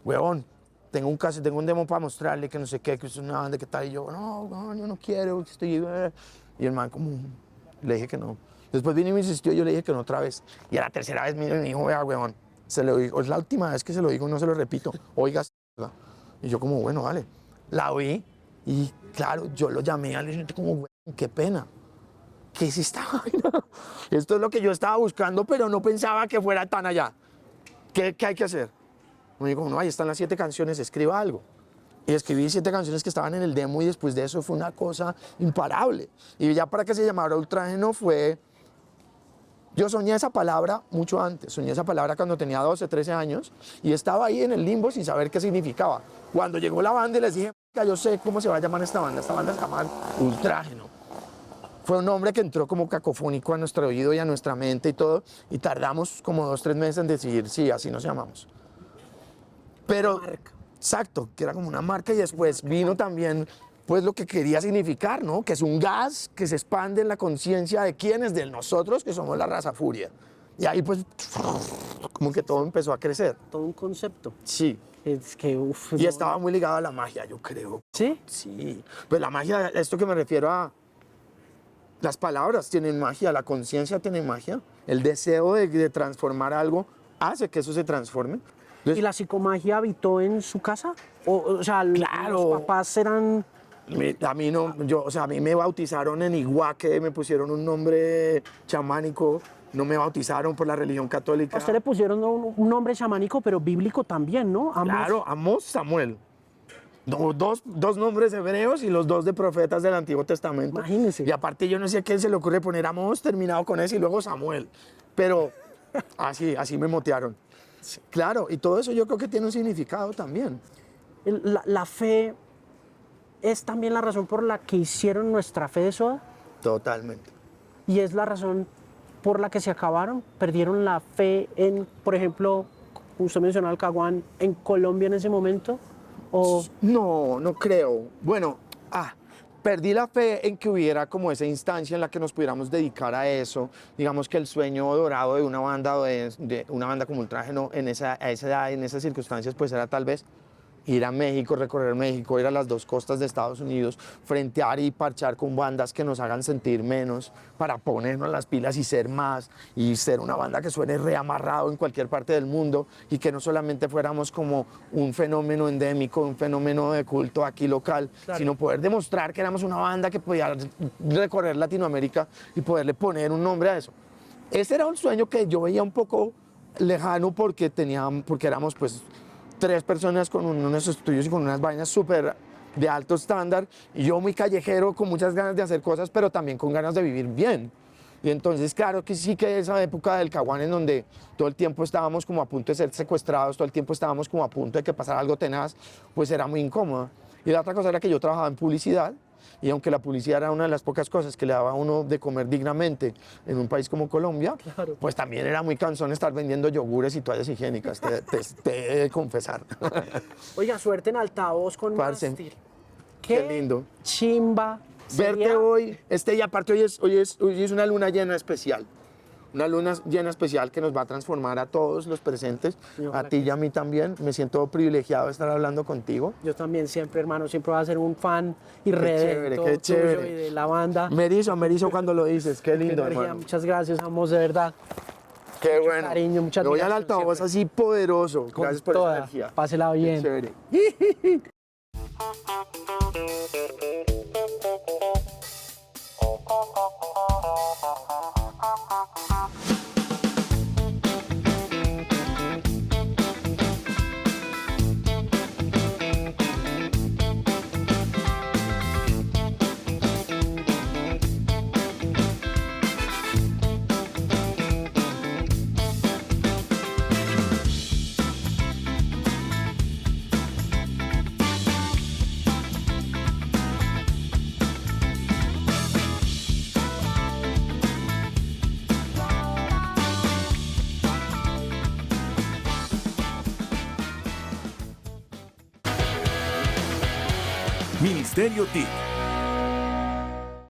huevón, tengo un demo para mostrarle, que no sé qué, que es una banda que tal, y yo, no, yo no quiero, estoy... Y el man como, le dije que no. Después vino y me insistió, yo le dije que no otra vez. Y a la tercera vez me dijo, vea, huevón, se lo digo, es la última vez que se lo digo, no se lo repito, oiga. Y yo como, bueno, vale. La oí y claro, yo lo llamé al cliente como, huevón, qué pena. ¿Qué es esta vaina? Esto es lo que yo estaba buscando, pero no pensaba que fuera tan allá. ¿Qué hay que hacer? Me dijo, no, ahí están las 7 canciones, escriba algo. Y escribí 7 canciones que estaban en el demo, y después de eso fue una cosa imparable. Y ya para que se llamara Ultrágeno fue... Yo soñé esa palabra mucho antes, soñé esa palabra cuando tenía 12, 13 años, y estaba ahí en el limbo sin saber qué significaba. Cuando llegó la banda y les dije, yo sé cómo se va a llamar esta banda se llama Ultrágeno. Fue un nombre que entró como cacofónico a nuestro oído y a nuestra mente y todo, y tardamos como 2, 3 meses en decidir, sí, así nos llamamos. Pero... Exacto, que era como una marca, y después vino también pues lo que quería significar, ¿no? Que es un gas que se expande en la conciencia de quiénes, de nosotros, que somos la raza furia. Y ahí pues como que todo empezó a crecer. Todo un concepto. Sí, Es que, uf, Y no. estaba muy ligado a la magia, yo creo. ¿Sí? Sí, pues la magia, esto que me refiero a las palabras tienen magia, la conciencia tiene magia, el deseo de transformar algo hace que eso se transforme. ¿Y Entonces, la psicomagia habitó en su casa? O sea, Claro. los papás eran... a mí no, o sea, a mí me bautizaron en Iguaque, me pusieron un nombre chamánico, no me bautizaron por la religión católica. A usted le pusieron un nombre chamánico, pero bíblico también, ¿no? Amos. Claro, Amós, Samuel. Dos nombres hebreos y los dos de profetas del Antiguo Testamento. Imagínese. Y aparte yo no sé a quién se le ocurre poner Amós terminado con ese y luego Samuel. Pero así me motearon. Claro, y todo eso yo creo que tiene un significado también. La fe es también la razón por la que hicieron nuestra fe de soda Totalmente. y es la razón por la que se acabaron. Perdieron la fe en, por ejemplo, usted mencionó al Caguán, en Colombia en ese momento. O No, no creo. Bueno, perdí la fe en que hubiera como esa instancia en la que nos pudiéramos dedicar a eso. Digamos que el sueño dorado de una banda, de una banda como Ultrágeno en esa edad, en esas circunstancias, pues era tal vez ir a México, recorrer México, ir a las dos costas de Estados Unidos, frentear y parchar con bandas que nos hagan sentir menos, para ponernos las pilas y ser más, y ser una banda que suene reamarrado en cualquier parte del mundo, y que no solamente fuéramos como un fenómeno endémico, un fenómeno de culto aquí local, Claro. sino poder demostrar que éramos una banda que podía recorrer Latinoamérica y poderle poner un nombre a eso. Ese era un sueño que yo veía un poco lejano porque éramos pues 3 personas con unos estudios y con unas vainas súper de alto estándar, y yo muy callejero, con muchas ganas de hacer cosas, pero también con ganas de vivir bien. Y entonces, claro que sí, que esa época del Caguán en donde todo el tiempo estábamos como a punto de ser secuestrados, todo el tiempo estábamos como a punto de que pasara algo tenaz, pues era muy incómoda. Y la otra cosa era que yo trabajaba en publicidad, y aunque la publicidad era una de las pocas cosas que le daba a uno de comer dignamente en un país como Colombia, Claro. pues también era muy cansón estar vendiendo yogures y toallas higiénicas, te he de confesar. oiga, suerte en altavoz con Parce, Mástil. qué lindo. Chimba. Verte sería- hoy, y aparte hoy es una luna llena especial. Una luna llena especial que nos va a transformar a todos los presentes, Y a ojalá ti que y a mí también. Me siento privilegiado de estar hablando contigo. Yo también siempre, hermano, siempre voy a ser un fan chévere, irredento qué tuyo chévere. y de la banda. Me erizo cuando lo dices, qué lindo, Energía, hermano. muchas gracias, Amos, de verdad. Qué bueno. cariño, mucha Me voy al admiración altavoz siempre. así poderoso. Con Gracias por toda. esa energía. Pásela Qué bien. chévere. Ministerio TIC,